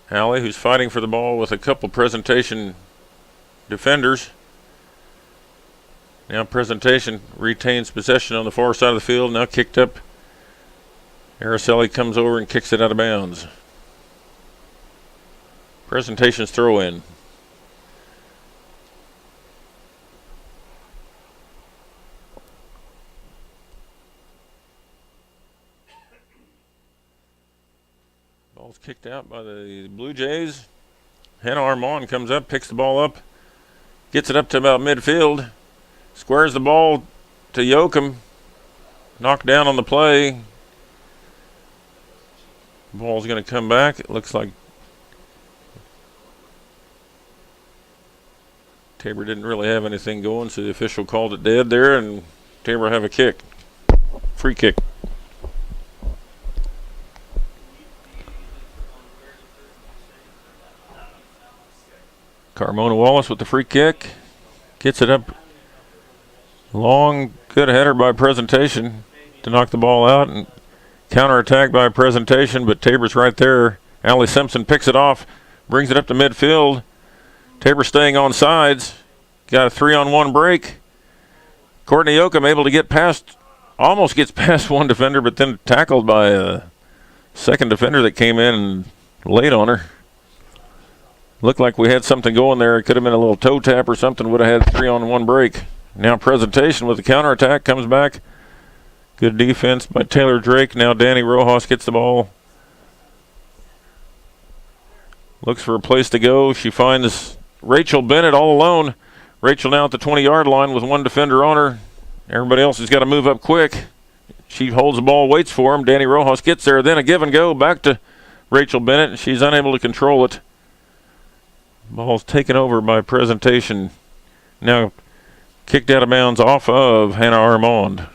Allie, who's fighting for the ball with a couple presentation defenders. Now presentation retains possession on the far side of the field. Now kicked up. Araceli comes over and kicks it out of bounds. Presentation's throw in. Ball's kicked out by the Blue Jays. Hannah Armand comes up, picks the ball up, gets it up to about midfield, squares the ball to Yoakum. Knocked down on the play. Ball's going to come back. It looks like Tabor didn't really have anything going, so the official called it dead there, and Tabor have a kick. Free kick. Carmona Wallace with the free kick. Gets it up. Long, good header by presentation to knock the ball out, and counterattack by presentation, but Tabor's right there. Allie Simpson picks it off, brings it up to midfield. Tabor staying on sides. Got a 3-on-1 break. Courtney Yoakum able to get past, almost gets past one defender, but then tackled by a second defender that came in and laid on her. Looked like we had something going there. It could have been a little toe tap or something. Would have had 3-on-1 break. Now presentation with the counterattack comes back. Good defense by Taylor Drake. Now Danny Rojas gets the ball. Looks for a place to go. She finds Rachel Bennett all alone. Rachel now at the 20-yard line with one defender on her. Everybody else has got to move up quick. She holds the ball, waits for him. Danny Rojas gets there. Then a give and go back to Rachel Bennett. She's unable to control it. Ball's taken over by presentation. Now kicked out of bounds off of Hannah Armand.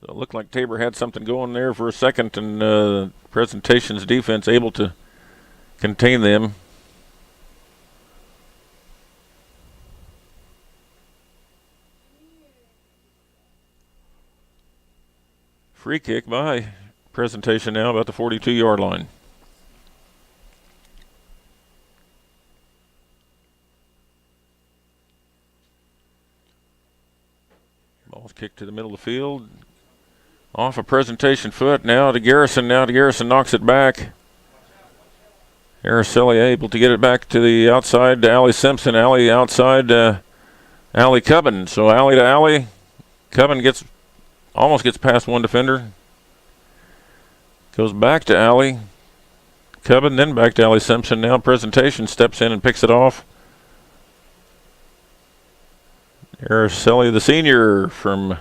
It looked like Tabor had something going there for a second, and presentation's defense able to contain them. Free kick by presentation now about the 42-yard line. Ball's kicked to the middle of the field. Off a presentation foot, now to Garrison knocks it back. Araceli able to get it back to the outside to Allie Simpson. Allie outside Allie Cubbin. So Allie to Allie. Cubbin almost gets past one defender. Goes back to Allie Cubbin, then back to Allie Simpson. Now Presentation steps in and picks it off. Araceli, the senior from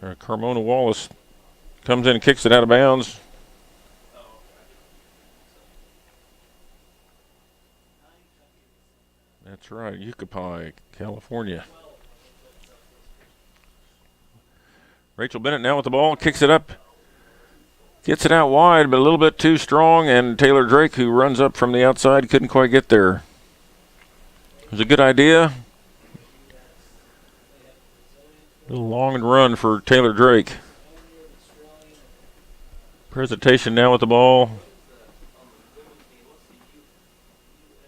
Carmona Wallace, comes in and kicks it out of bounds. That's right, Yucaipa, California. Rachel Bennett now with the ball, kicks it up, gets it out wide, but a little bit too strong, and Taylor Drake, who runs up from the outside, couldn't quite get there. It was a good idea. A little long run for Taylor Drake. Presentation now with the ball.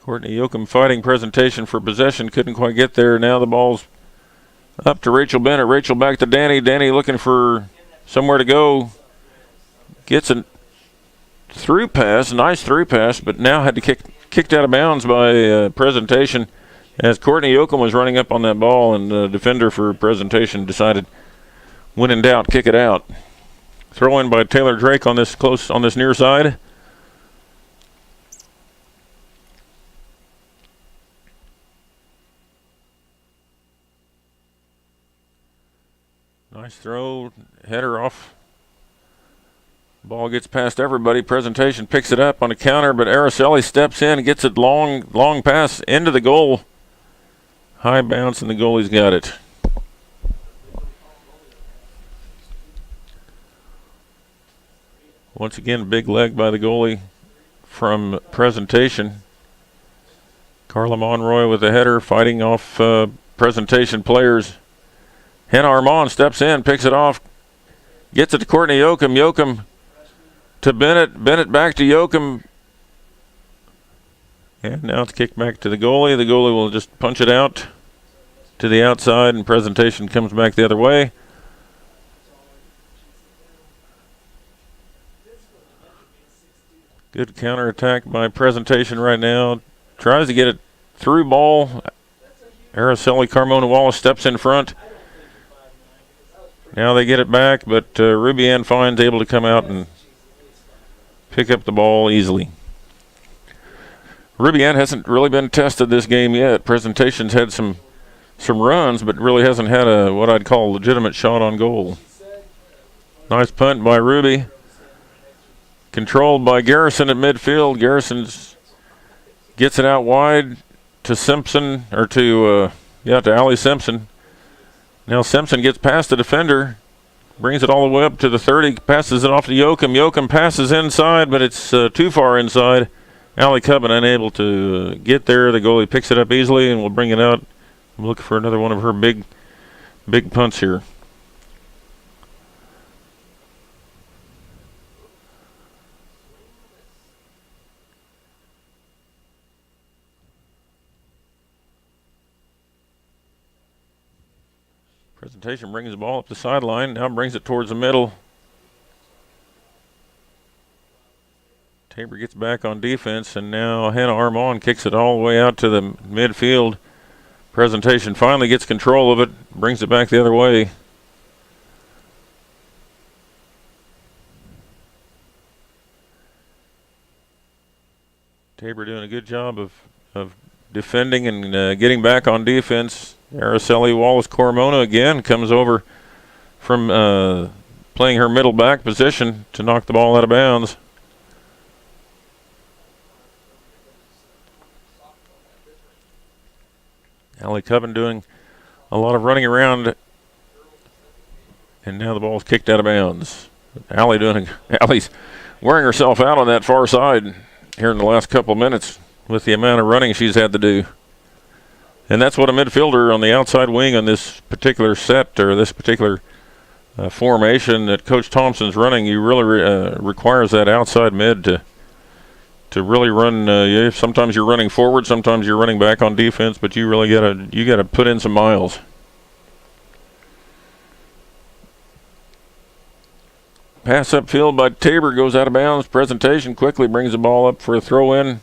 Courtney Yoakum fighting Presentation for possession, couldn't quite get there. Now the ball's up to Rachel Bennett. Rachel back to Danny. Danny looking for somewhere to go. Gets a through pass, nice through pass, but now had to kicked out of bounds by Presentation as Courtney Yoakum was running up on that ball, and the defender for Presentation decided, when in doubt, kick it out. Throw in by Taylor Drake on this near side. Nice throw, header off. Ball gets past everybody. Presentation picks it up on a counter, but Araceli steps in and gets it long pass into the goal. High bounce, and the goalie's got it. Once again, big leg by the goalie from Presentation. Carla Monroy with a header, fighting off Presentation players. Hannah Armand steps in, picks it off, gets it to Courtney Yoakum. Yoakum to Bennett. Bennett back to Yoakum. And now it's kicked back to the goalie. The goalie will just punch it out to the outside, and Presentation comes back the other way. Good counterattack by Presentation right now. Tries to get it through ball. Araceli Carmona Wallace steps in front. Now they get it back, but Ruby Ann Fine's able to come out and pick up the ball easily. Ruby Ann hasn't really been tested this game yet. Presentation's had some runs, but really hasn't had what I'd call a legitimate shot on goal. Nice punt by Ruby. Controlled by Garrison at midfield. Garrison gets it out wide to Simpson, or to Allie Simpson. Now Simpson gets past the defender, brings it all the way up to the 30, passes it off to Yoakum. Yoakum passes inside, but it's too far inside. Allie Cubbin unable to get there. The goalie picks it up easily and will bring it out. I'm looking for another one of her big punts here. Presentation brings the ball up the sideline, now brings it towards the middle. Tabor gets back on defense, and now Hannah Armand kicks it all the way out to the midfield. Presentation finally gets control of it, brings it back the other way. Tabor doing a good job of defending and getting back on defense. Araceli Wallace Carmona again comes over from playing her middle back position to knock the ball out of bounds. Allie Cubbin doing a lot of running around, and now the ball's kicked out of bounds. Allie's wearing herself out on that far side here in the last couple of minutes with the amount of running she's had to do. And that's what a midfielder on the outside wing on this particular set, or this particular formation that Coach Thompson's running, you really requires that outside mid to really run. Sometimes you're running forward, sometimes you're running back on defense, but you really gotta put in some miles. Pass upfield by Tabor goes out of bounds. Presentation quickly brings the ball up for a throw in.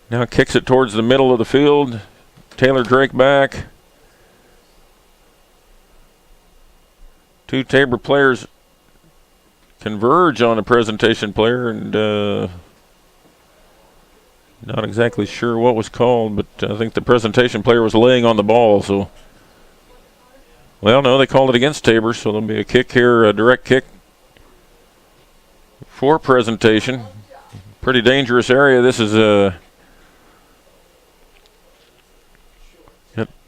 Now kicks it towards the middle of the field. Taylor Drake back. 2 Tabor players converge on a presentation player, and not exactly sure what was called, but I think the presentation player was laying on the ball. So, well, no, they called it against Tabor, so there'll be a kick here, a direct kick for presentation. Pretty dangerous area. This is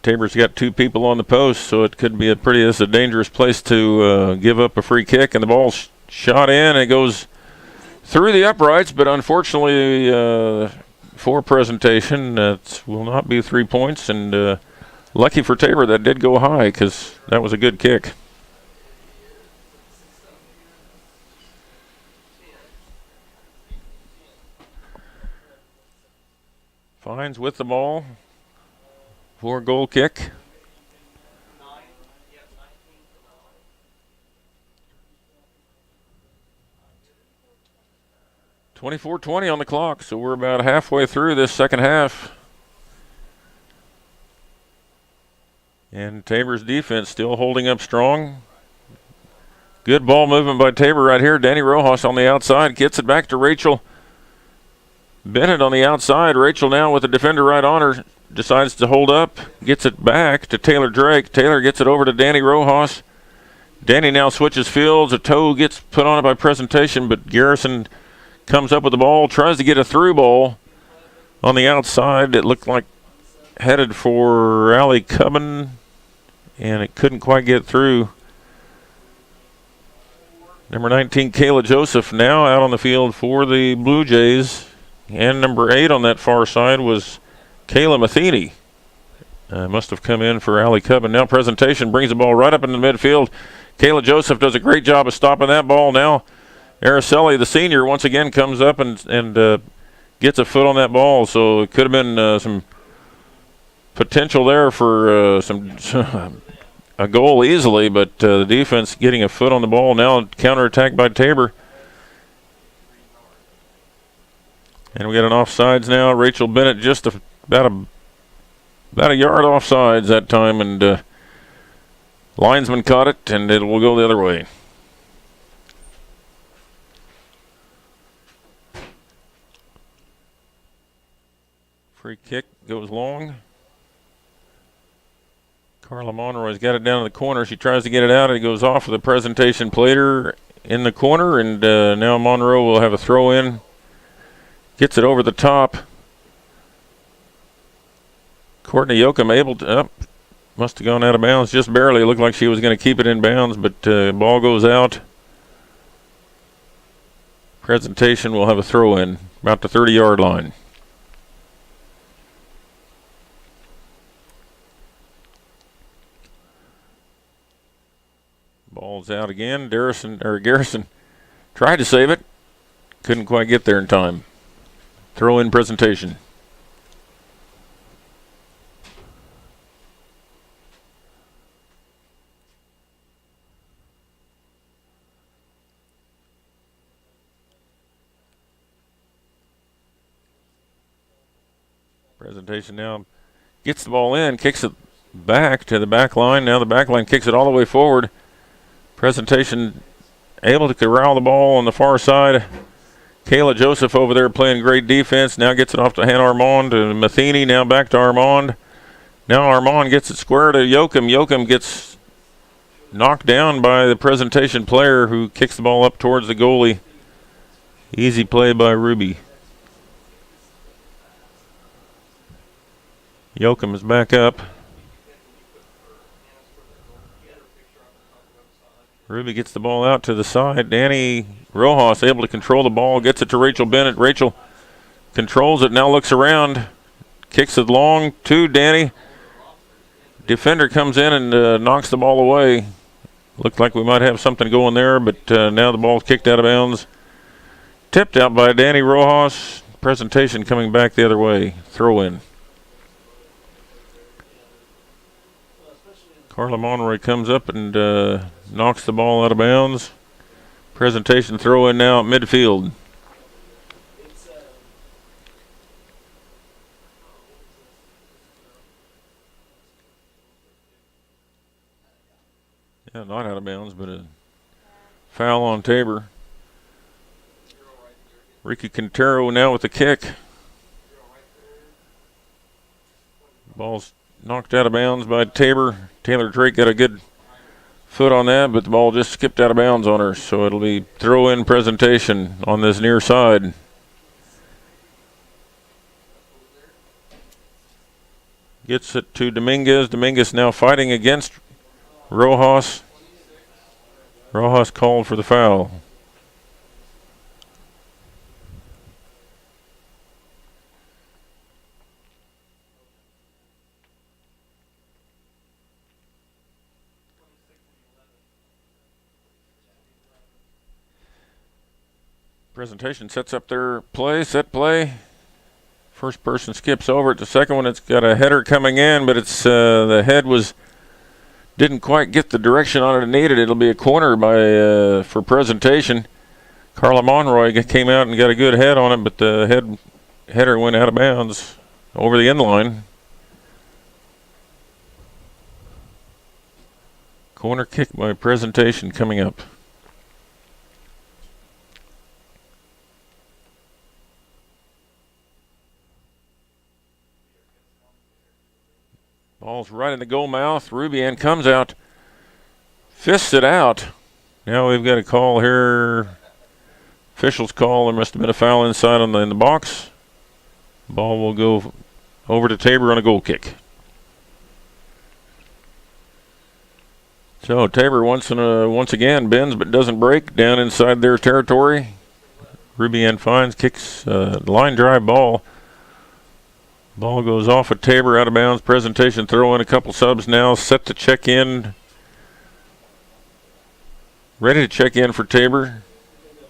Tabor's got 2 people on the post, so it could be this is a dangerous place to give up a free kick, and the ball's shot in. It goes through the uprights, but unfortunately for presentation, that will not be 3 points, and lucky for Tabor that did go high because that was a good kick. Fines with the ball for a goal kick. 24-20 on the clock, so we're about halfway through this second half. And Tabor's defense still holding up strong. Good ball movement by Tabor right here. Danny Rojas on the outside gets it back to Rachel Bennett on the outside. Rachel now with the defender right on her. Decides to hold up. Gets it back to Taylor Drake. Taylor gets it over to Danny Rojas. Danny now switches fields. A toe gets put on it by presentation, but Garrison comes up with the ball. Tries to get a through ball on the outside. It looked like headed for Allie Cubbin, and it couldn't quite get through. Number 19, Kayla Joseph, now out on the field for the Blue Jays. And number 8 on that far side was Kayla Matheny. Must have come in for Allie Cubbin. Now presentation brings the ball right up into the midfield. Kayla Joseph does a great job of stopping that ball. Now Araceli, the senior, once again comes up and gets a foot on that ball. So it could have been some potential there for a goal easily, but the defense getting a foot on the ball. Now counterattack by Tabor. And we got an offsides now. Rachel Bennett just about a yard offsides that time, and linesman caught it, and it will go the other way. Free kick goes long. Carla Monroy's got it down in the corner. She tries to get it out. It goes off of the presentation plater in the corner, and now Monroe will have a throw in. Gets it over the top. Courtney Yoakum able to must have gone out of bounds just barely. It looked like she was going to keep it in bounds, but ball goes out. Presentation will have a throw in about the 30-yard line. Ball's out again. Garrison tried to save it. Couldn't quite get there in time. Throw in presentation. Presentation now gets the ball in, kicks it back to the back line. Now the back line kicks it all the way forward. Presentation able to corral the ball on the far side. Kayla Joseph over there playing great defense. Now gets it off to Hannah Armand to Matheny. Now back to Armand. Now Armand gets it square to Yoakum. Yoakum gets knocked down by the presentation player who kicks the ball up towards the goalie. Easy play by Ruby. Yoakum is back up. Ruby gets the ball out to the side. Danny Rojas able to control the ball, gets it to Rachel Bennett. Rachel controls it, now looks around, kicks it long to Danny. Defender comes in and knocks the ball away. Looked like we might have something going there, but now the ball's kicked out of bounds. Tipped out by Danny Rojas. Presentation coming back the other way. Throw in. Carla Monroy comes up and knocks the ball out of bounds. Presentation throw in now at midfield. It's, Yeah, not out of bounds, but a foul on Tabor. Ricky Quintero now with the kick. Ball's knocked out of bounds by Tabor. Taylor Drake got a good foot on that, but the ball just skipped out of bounds on her. So it'll be throw-in presentation on this near side. Gets it to Dominguez. Dominguez now fighting against Rojas. Rojas called for the foul. Presentation sets up their play, set play. First person skips over it. The second one, it's got a header coming in, but it's the head didn't quite get the direction on it needed. It'll be a corner for presentation. Carla Monroy came out and got a good head on it, but the header went out of bounds over the end line. Corner kick by presentation coming up. Ball's right in the goal mouth. Rubian comes out, fists it out. Now we've got a call here. Officials call. There must have been a foul inside in the box. Ball will go over to Tabor on a goal kick. So Tabor once again bends but doesn't break down inside their territory. Rubian finds, kicks line drive ball. Ball goes off at Tabor, out of bounds. Presentation throw in, a couple subs now, set to check in. Ready to check in for Tabor.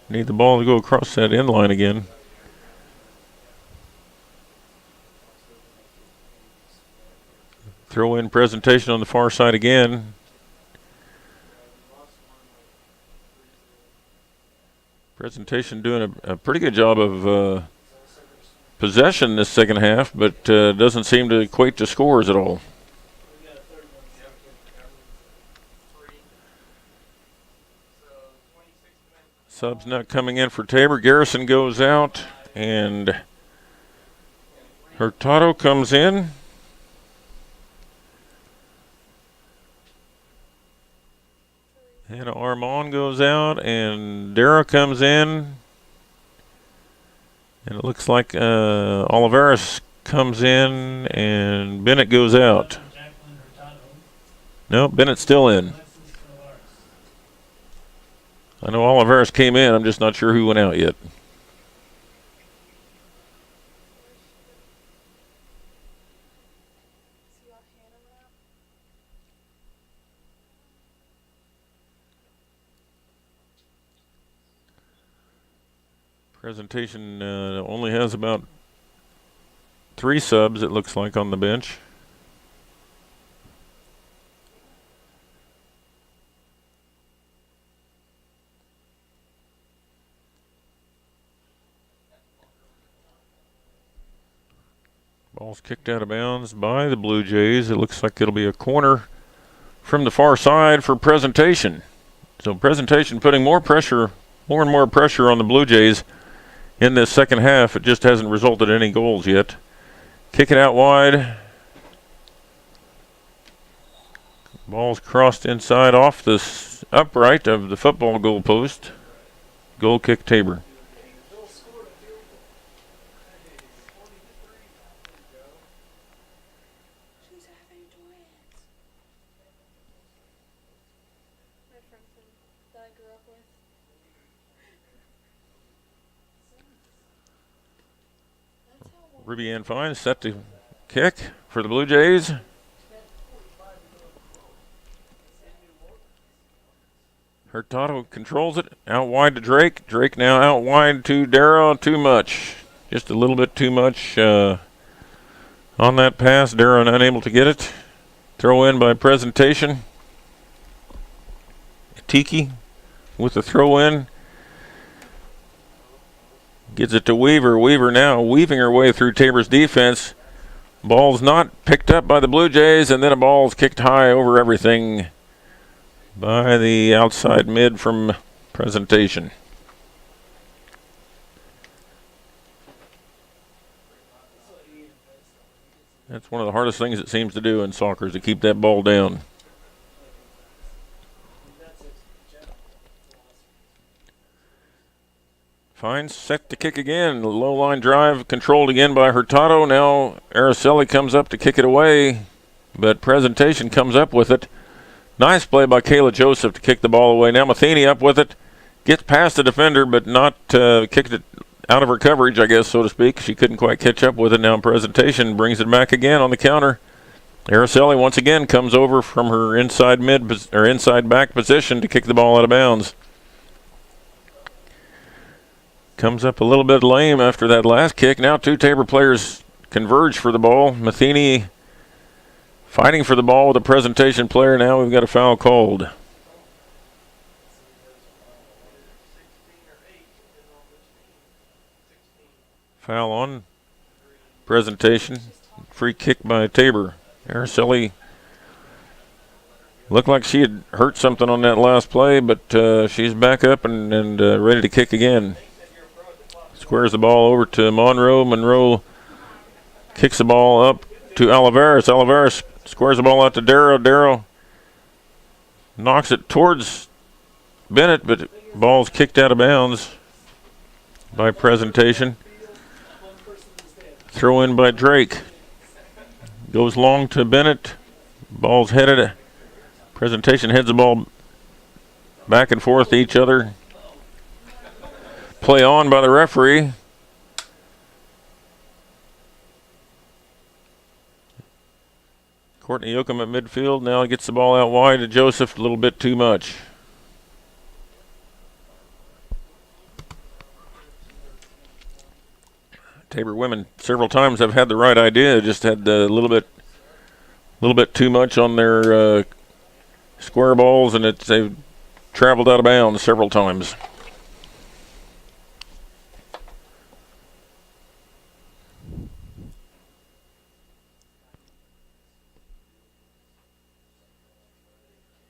Need the ball to go across that end line again. Throw in presentation on the far side again. Presentation doing a pretty good job of possession this second half, but doesn't seem to equate to scores at all. Subs now coming in for Tabor. Garrison goes out, and Hurtado comes in. And Armand goes out, and Dara comes in. And it looks like Olivares comes in, and Bennett goes out. No, Bennett's still in. I know Olivares came in. I'm just not sure who went out yet. Presentation only has about 3 subs, it looks like, on the bench. Ball's kicked out of bounds by the Blue Jays. It looks like it'll be a corner from the far side for presentation. So presentation putting more and more pressure on the Blue Jays in this second half. It just hasn't resulted in any goals yet. Kick it out wide. Ball's crossed inside off the upright of the football goal post. Goal kick Tabor. Rubian finds, set to kick for the Blue Jays. Hurtado controls it, out wide to Drake. Drake now out wide to Darrow, too much. Just a little bit too much on that pass. Darrow unable to get it. Throw in by presentation. Tiki with the throw in. Gets it to Weaver. Weaver now weaving her way through Tabor's defense. Ball's not picked up by the Blue Jays, and then a ball's kicked high over everything by the outside mid from Presentation. That's one of the hardest things it seems to do in soccer is to keep that ball down. Fines set to kick again. Low line drive controlled again by Hurtado. Now Araceli comes up to kick it away, but Presentation comes up with it. Nice play by Kayla Joseph to kick the ball away. Now Matheny up with it. Gets past the defender, but not kicked it out of her coverage, I guess, so to speak. She couldn't quite catch up with it. Now Presentation brings it back again on the counter. Araceli once again comes over from her inside back position to kick the ball out of bounds. Comes up a little bit lame after that last kick. Now two Tabor players converge for the ball. Matheny fighting for the ball with a Presentation player. Now we've got a foul called. Foul on Presentation. Free kick by Tabor. Araceli looked like she had hurt something on that last play, but she's back up and ready to kick again. Squares the ball over to Monroe. Monroe kicks the ball up to Olivares. Olivares squares the ball out to Darrow. Darrow knocks it towards Bennett, but ball's kicked out of bounds by Presentation. Throw in by Drake. Goes long to Bennett. Ball's headed. Presentation heads the ball back and forth to each other. Play on by the referee. Courtney Yoakum at midfield. Now gets the ball out wide to Joseph. A little bit too much. Tabor women several times have had the right idea, just had a little bit too much on their square balls, and they've traveled out of bounds several times.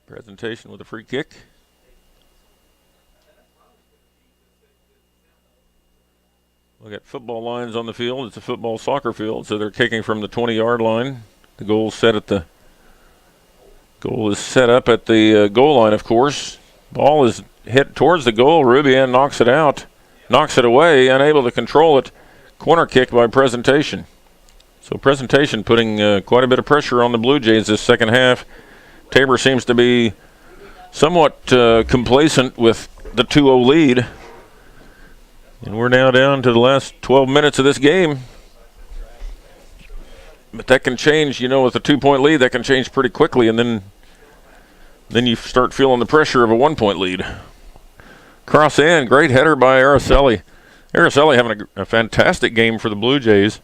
Presentation with a free kick. We got football lines on the field. It's a football soccer field, so they're kicking from the 20-yard line. The goal is set up at the goal line, of course. Ball is hit towards the goal. Rubian knocks it out, knocks it away, unable to control it. Corner kick by Presentation. So Presentation putting quite a bit of pressure on the Blue Jays this second half. Tabor seems to be somewhat complacent with the 2-0 lead. And we're now down to the last 12 minutes of this game. But that can change, with a 2-point lead, that can change pretty quickly, and then you start feeling the pressure of a 1-point lead. Cross in, great header by Araceli. Araceli having a fantastic game for the Blue Jays.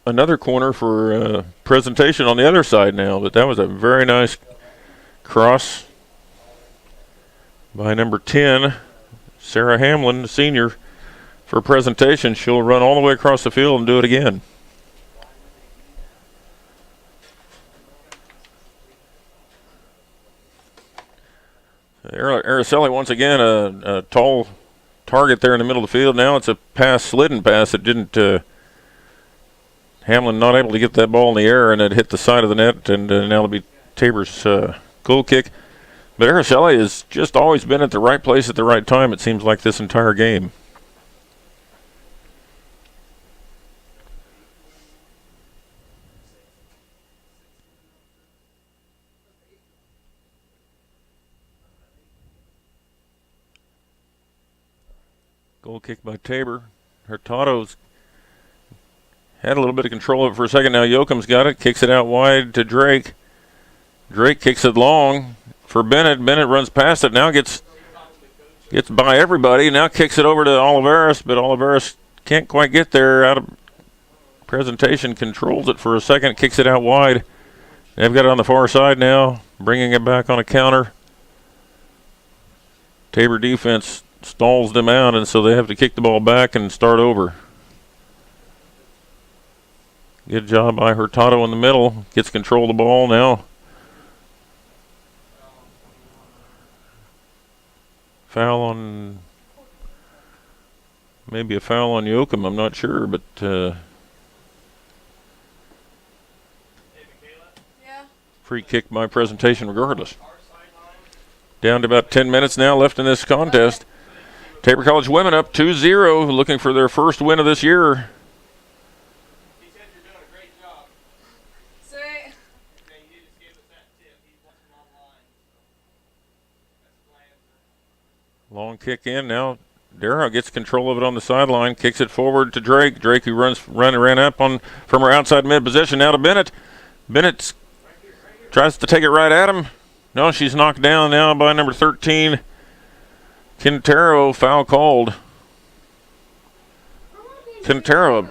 Another corner for Presentation on the other side now, but that was a very nice cross by number 10. Sarah Hamlin, the senior, for Presentation. She'll run all the way across the field and do it again. Araceli once again a tall target there in the middle of the field. Now it's a slidden pass that didn't. Hamlin not able to get that ball in the air, and it hit the side of the net, and now it'll be Tabor's goal kick. But Araceli has just always been at the right place at the right time, it seems like, this entire game. Goal kick by Tabor. Hurtado's had a little bit of control of it for a second. Now Yoakum's got it, kicks it out wide to Drake. Drake kicks it long for Bennett. Bennett runs past it. Now gets by everybody. Now kicks it over to Olivares, but Olivares can't quite get there. Out of Presentation, controls it for a second, kicks it out wide. They've got it on the far side now, bringing it back on a counter. Tabor defense stalls them out, and so they have to kick the ball back and start over. Good job by Hurtado in the middle. Gets control of the ball now. Foul on, maybe a foul on Yoakum, I'm not sure, but Yeah. free kick by presentation regardless. Down to about 10 minutes now left in this contest. Tabor College women up 2-0, looking for their first win of this year. He said you're doing a great job. Sweet. Okay, he just gave us that tip. He's watching online. That's the Long kick in now. Darrow gets control of it on the sideline, kicks it forward to Drake. Drake, who ran up on from her outside mid position, now to Bennett. Bennett tries to take it right at him. No, she's knocked down now by number 13, Quintero. Foul called. Quintero,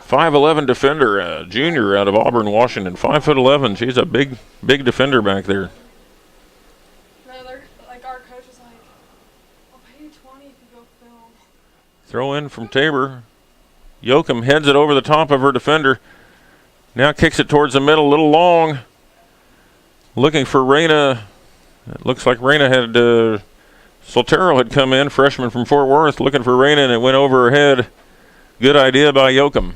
5'11" defender, junior out of Auburn, Washington. 5'11". She's a big defender back there. No, they're like, our coach was like, I'll pay you 20 if you go film. Throw in from Tabor. Yoakum heads it over the top of her defender. Now kicks it towards the middle, a little long. Looking for Reyna. It looks like Reyna had, Soltero had come in, freshman from Fort Worth, looking for Reyna, and it went over her head. Good idea by Yoakum.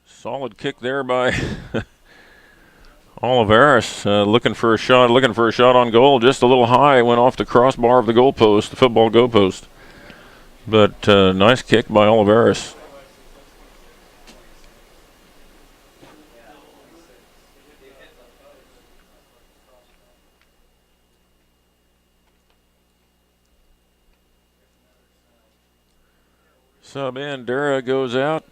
Solid kick there by Olivares, looking for a shot on goal, just a little high, went off the crossbar of the goalpost, the football goalpost. But nice kick by Olivares. Sub in, Dara goes out.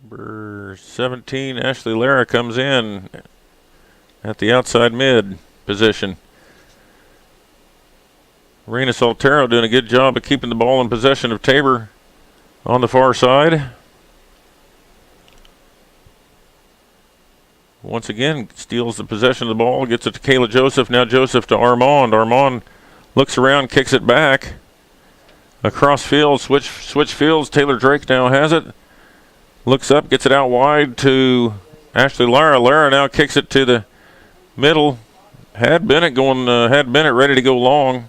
Number 17, Ashley Lara comes in at the outside mid position. Rena Soltero doing a good job of keeping the ball in possession of Tabor on the far side. Once again, steals the possession of the ball, gets it to Kayla Joseph. Now Joseph to Armand. Armand looks around, kicks it back. Across field, switch fields. Taylor Drake now has it. Looks up, gets it out wide to Ashley Lara. Lara now kicks it to the middle. Had Bennett ready to go long.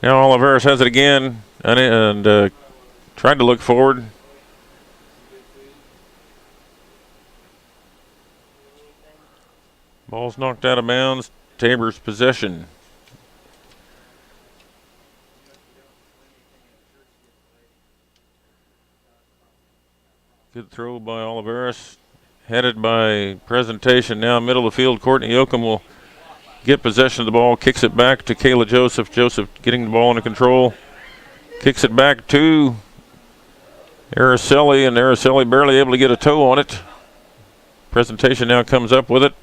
Now Oliveras has it again and tried to look forward. Ball's knocked out of bounds. Tabor's possession. Good throw by Oliveras. Headed by presentation. Now middle of the field. Courtney Yoakum will get possession of the ball. Kicks it back to Kayla Joseph. Joseph getting the ball under control. Kicks it back to Araceli. And Araceli barely able to get a toe on it. Presentation now comes up with it.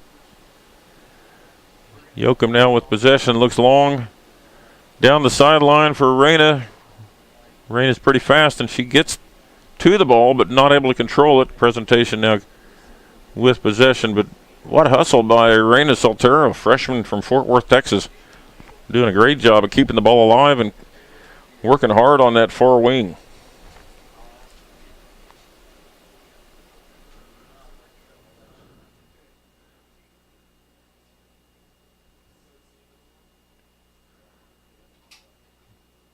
Yoakum now with possession. Looks long. Down the sideline for Reyna. Reyna's pretty fast and she gets to the ball, but not able to control it. Presentation now with possession, but what hustle by Reyna Soltero, freshman from Fort Worth, Texas. Doing a great job of keeping the ball alive and working hard on that far wing.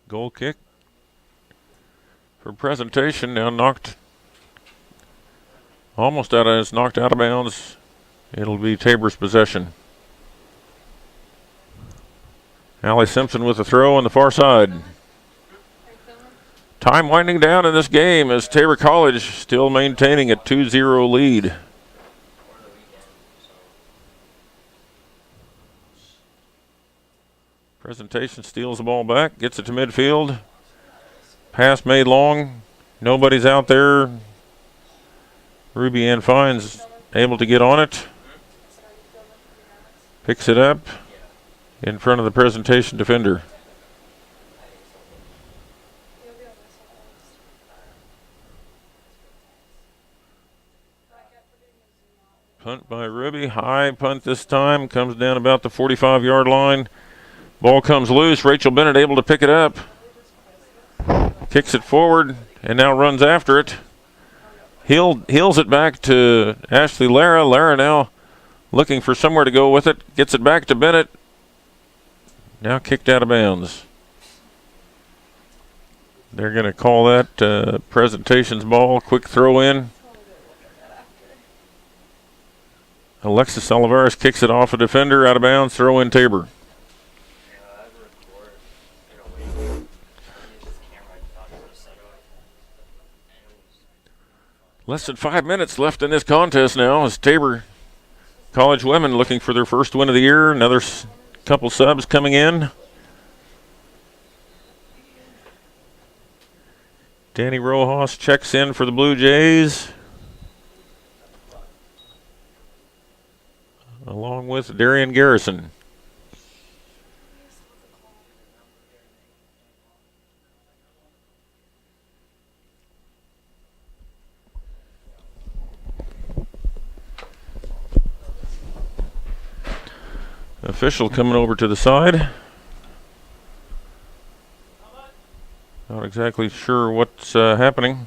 Goal kick for presentation, now knocked almost out of, it's knocked out of bounds. It'll be Tabor's possession. Allie Simpson with the throw on the far side. Time winding down in this game as Tabor College still maintaining a 2-0 lead. Presentation steals the ball back, gets it to midfield. Pass made long. Nobody's out there. Ruby Ann Fines able to get on it. Picks it up in front of the presentation defender. Punt by Ruby. High punt this time. Comes down about the 45-yard line. Ball comes loose. Rachel Bennett able to pick it up. Kicks it forward and now runs after it. Heels it back to Ashley Lara. Lara now looking for somewhere to go with it. Gets it back to Bennett. Now kicked out of bounds. They're going to call that presentations ball. Quick throw in. Alexis Olivares kicks it off a defender, out of bounds, throw in Tabor. Less than 5 minutes left in this contest now as Tabor College women looking for their first win of the year. Another couple subs coming in. Danny Rojas checks in for the Blue Jays, along with Darian Garrison. Official coming over to the side. Not exactly sure what's happening.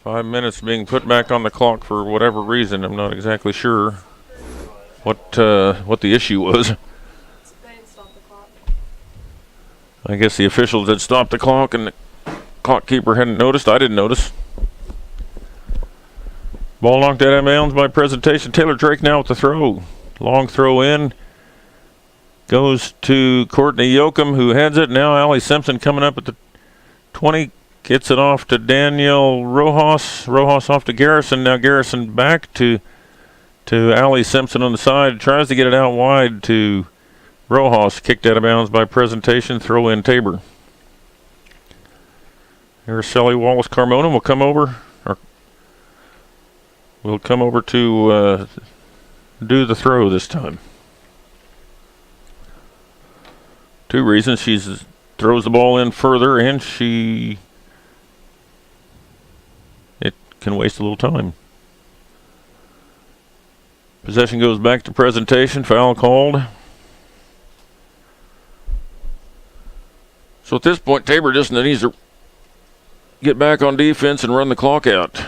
5 minutes being put back on the clock for whatever reason. I'm not exactly sure what the issue was. They didn't stop the clock. I guess the officials had stopped the clock and the clock keeper hadn't noticed. I didn't notice. Ball knocked out of bounds by presentation. Taylor Drake now with the throw. Long throw in. Goes to Courtney Yoakum, who heads it. Now Allie Simpson coming up at the 20. Gets it off to Danielle Rojas. Rojas off to Garrison. Now Garrison back to Allie Simpson on the side. Tries to get it out wide to Rojas. Kicked out of bounds by presentation. Throw in Tabor. Araceli Wallace Carmona will come over. Will come over to do the throw this time. Two reasons. She throws the ball in further, and it can waste a little time. Possession goes back to presentation. Foul called. So at this point, Tabor just needs to get back on defense and run the clock out.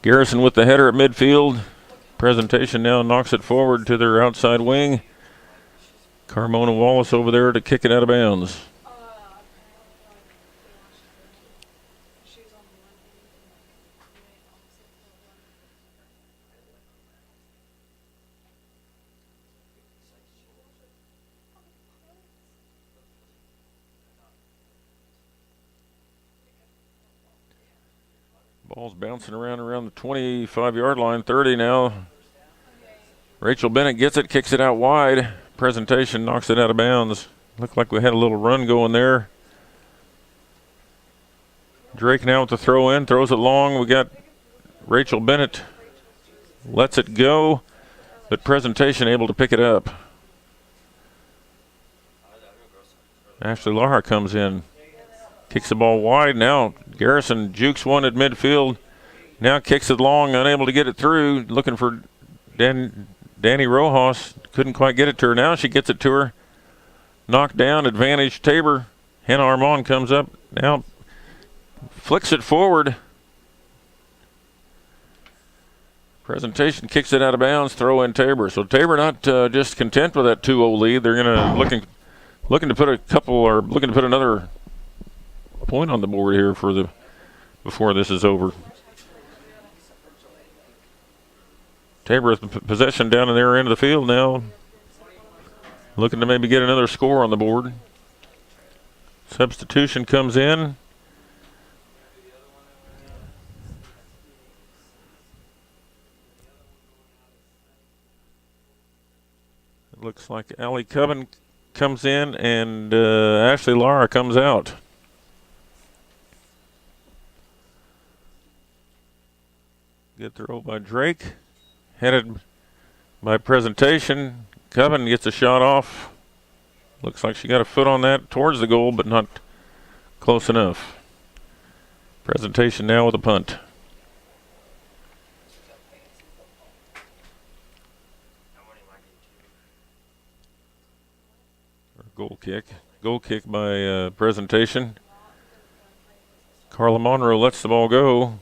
Garrison with the header at midfield. Presentation now knocks it forward to their outside wing. Carmona Wallace over there to kick it out of bounds. Ball's bouncing around the 25-yard line, 30 now. Rachel Bennett gets it, kicks it out wide. Presentation knocks it out of bounds. Looked like we had a little run going there. Drake now with the throw in, throws it long. We got Rachel Bennett. Lets it go, but presentation able to pick it up. Ashley Lara comes in. Kicks the ball wide. Now Garrison jukes one at midfield. Now kicks it long, unable to get it through. Looking for Danny Rojas. Couldn't quite get it to her. Now she gets it to her. Knocked down. Advantage Tabor. Hannah Armand comes up. Now flicks it forward. Presentation kicks it out of bounds. Throw in Tabor. So Tabor not just content with that 2-0 lead. They're gonna looking to put a couple, or looking to put another point on the board here before this is over. Tabor with possession down in their end of the field now. Looking to maybe get another score on the board. Substitution comes in. It looks like Allie Coven comes in and Ashley Lara comes out. Good throw by Drake. Headed by presentation. Coven gets a shot off. Looks like she got a foot on that towards the goal, but not close enough. Presentation now with a punt. Goal kick. Goal kick by Presentation. Carla Monroe lets the ball go.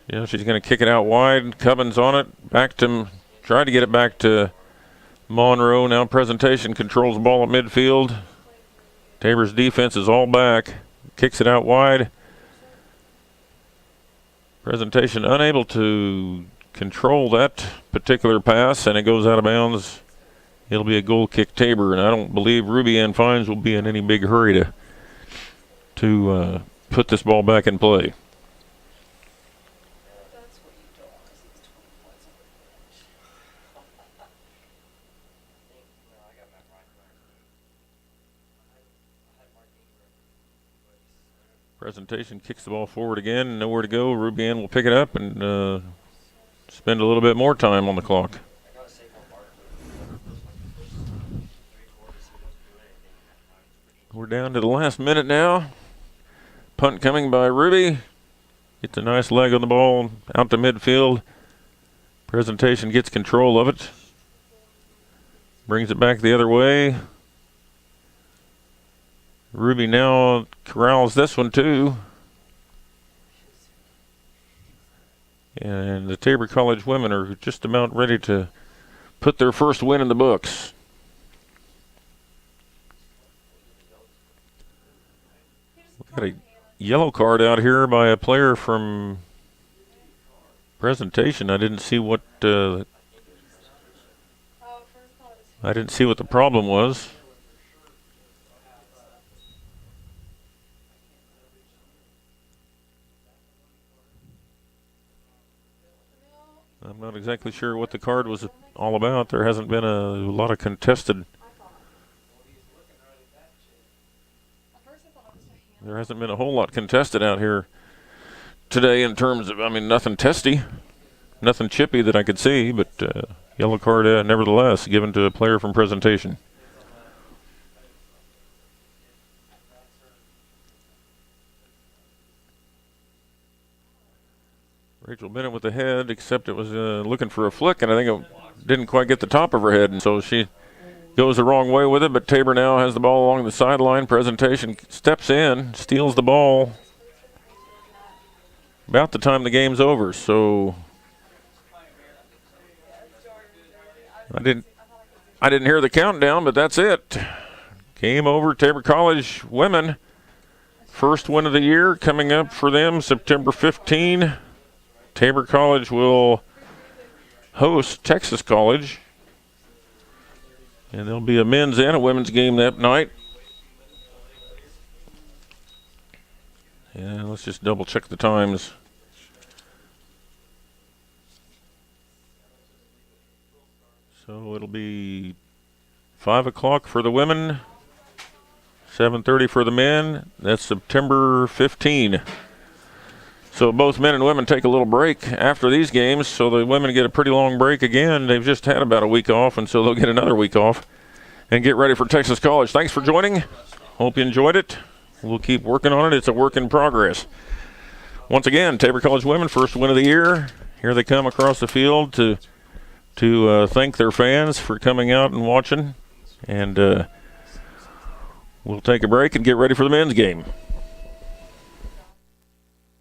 Yeah, she's going to kick it out wide. Cubbins on it. Back to, tried to get it back to Monroe. Now Presentation controls the ball at midfield. Tabor's defense is all back. Kicks it out wide. Presentation unable to control that particular pass, and it goes out of bounds. It'll be a goal kick Tabor, and I don't believe Ruby Ann Fines will be in any big hurry to put this ball back in play. Presentation kicks the ball forward again. Nowhere to go. Ruby Ann will pick it up and spend a little bit more time on the clock. We're down to the last minute now. Punt coming by Ruby. Gets a nice leg on the ball out to midfield. Presentation gets control of it. Brings it back the other way. Ruby now corrals this one too. And the Tabor College women are just about ready to put their first win in the books. We've got a yellow card out here by a player from Presentation. I didn't see what the problem was. I'm not exactly sure what the card was all about. There hasn't been a lot of contested. There hasn't been a whole lot contested out here today in terms of, I mean, nothing testy, nothing chippy that I could see, but yellow card nevertheless given to a player from Presentation. Rachel Bennett with the head, except it was looking for a flick, and I think it didn't quite get the top of her head, and so she goes the wrong way with it, but Tabor now has the ball along the sideline. Presentation steps in, steals the ball about the time the game's over, so I didn't hear the countdown, but that's it. Game over. Tabor College women, first win of the year coming up for them September 15. Tabor College will host Texas College, and there'll be a men's and a women's game that night. Yeah, let's just double check the times. So it'll be 5 o'clock for the women, 7:30 for the men. That's September 15. So both men and women take a little break after these games, so the women get a pretty long break again. They've just had about a week off, and so they'll get another week off and get ready for Texas College. Thanks for joining. Hope you enjoyed it. We'll keep working on it. It's a work in progress. Once again, Tabor College women, first win of the year. Here they come across the field to thank their fans for coming out and watching. And we'll take a break and get ready for the men's game.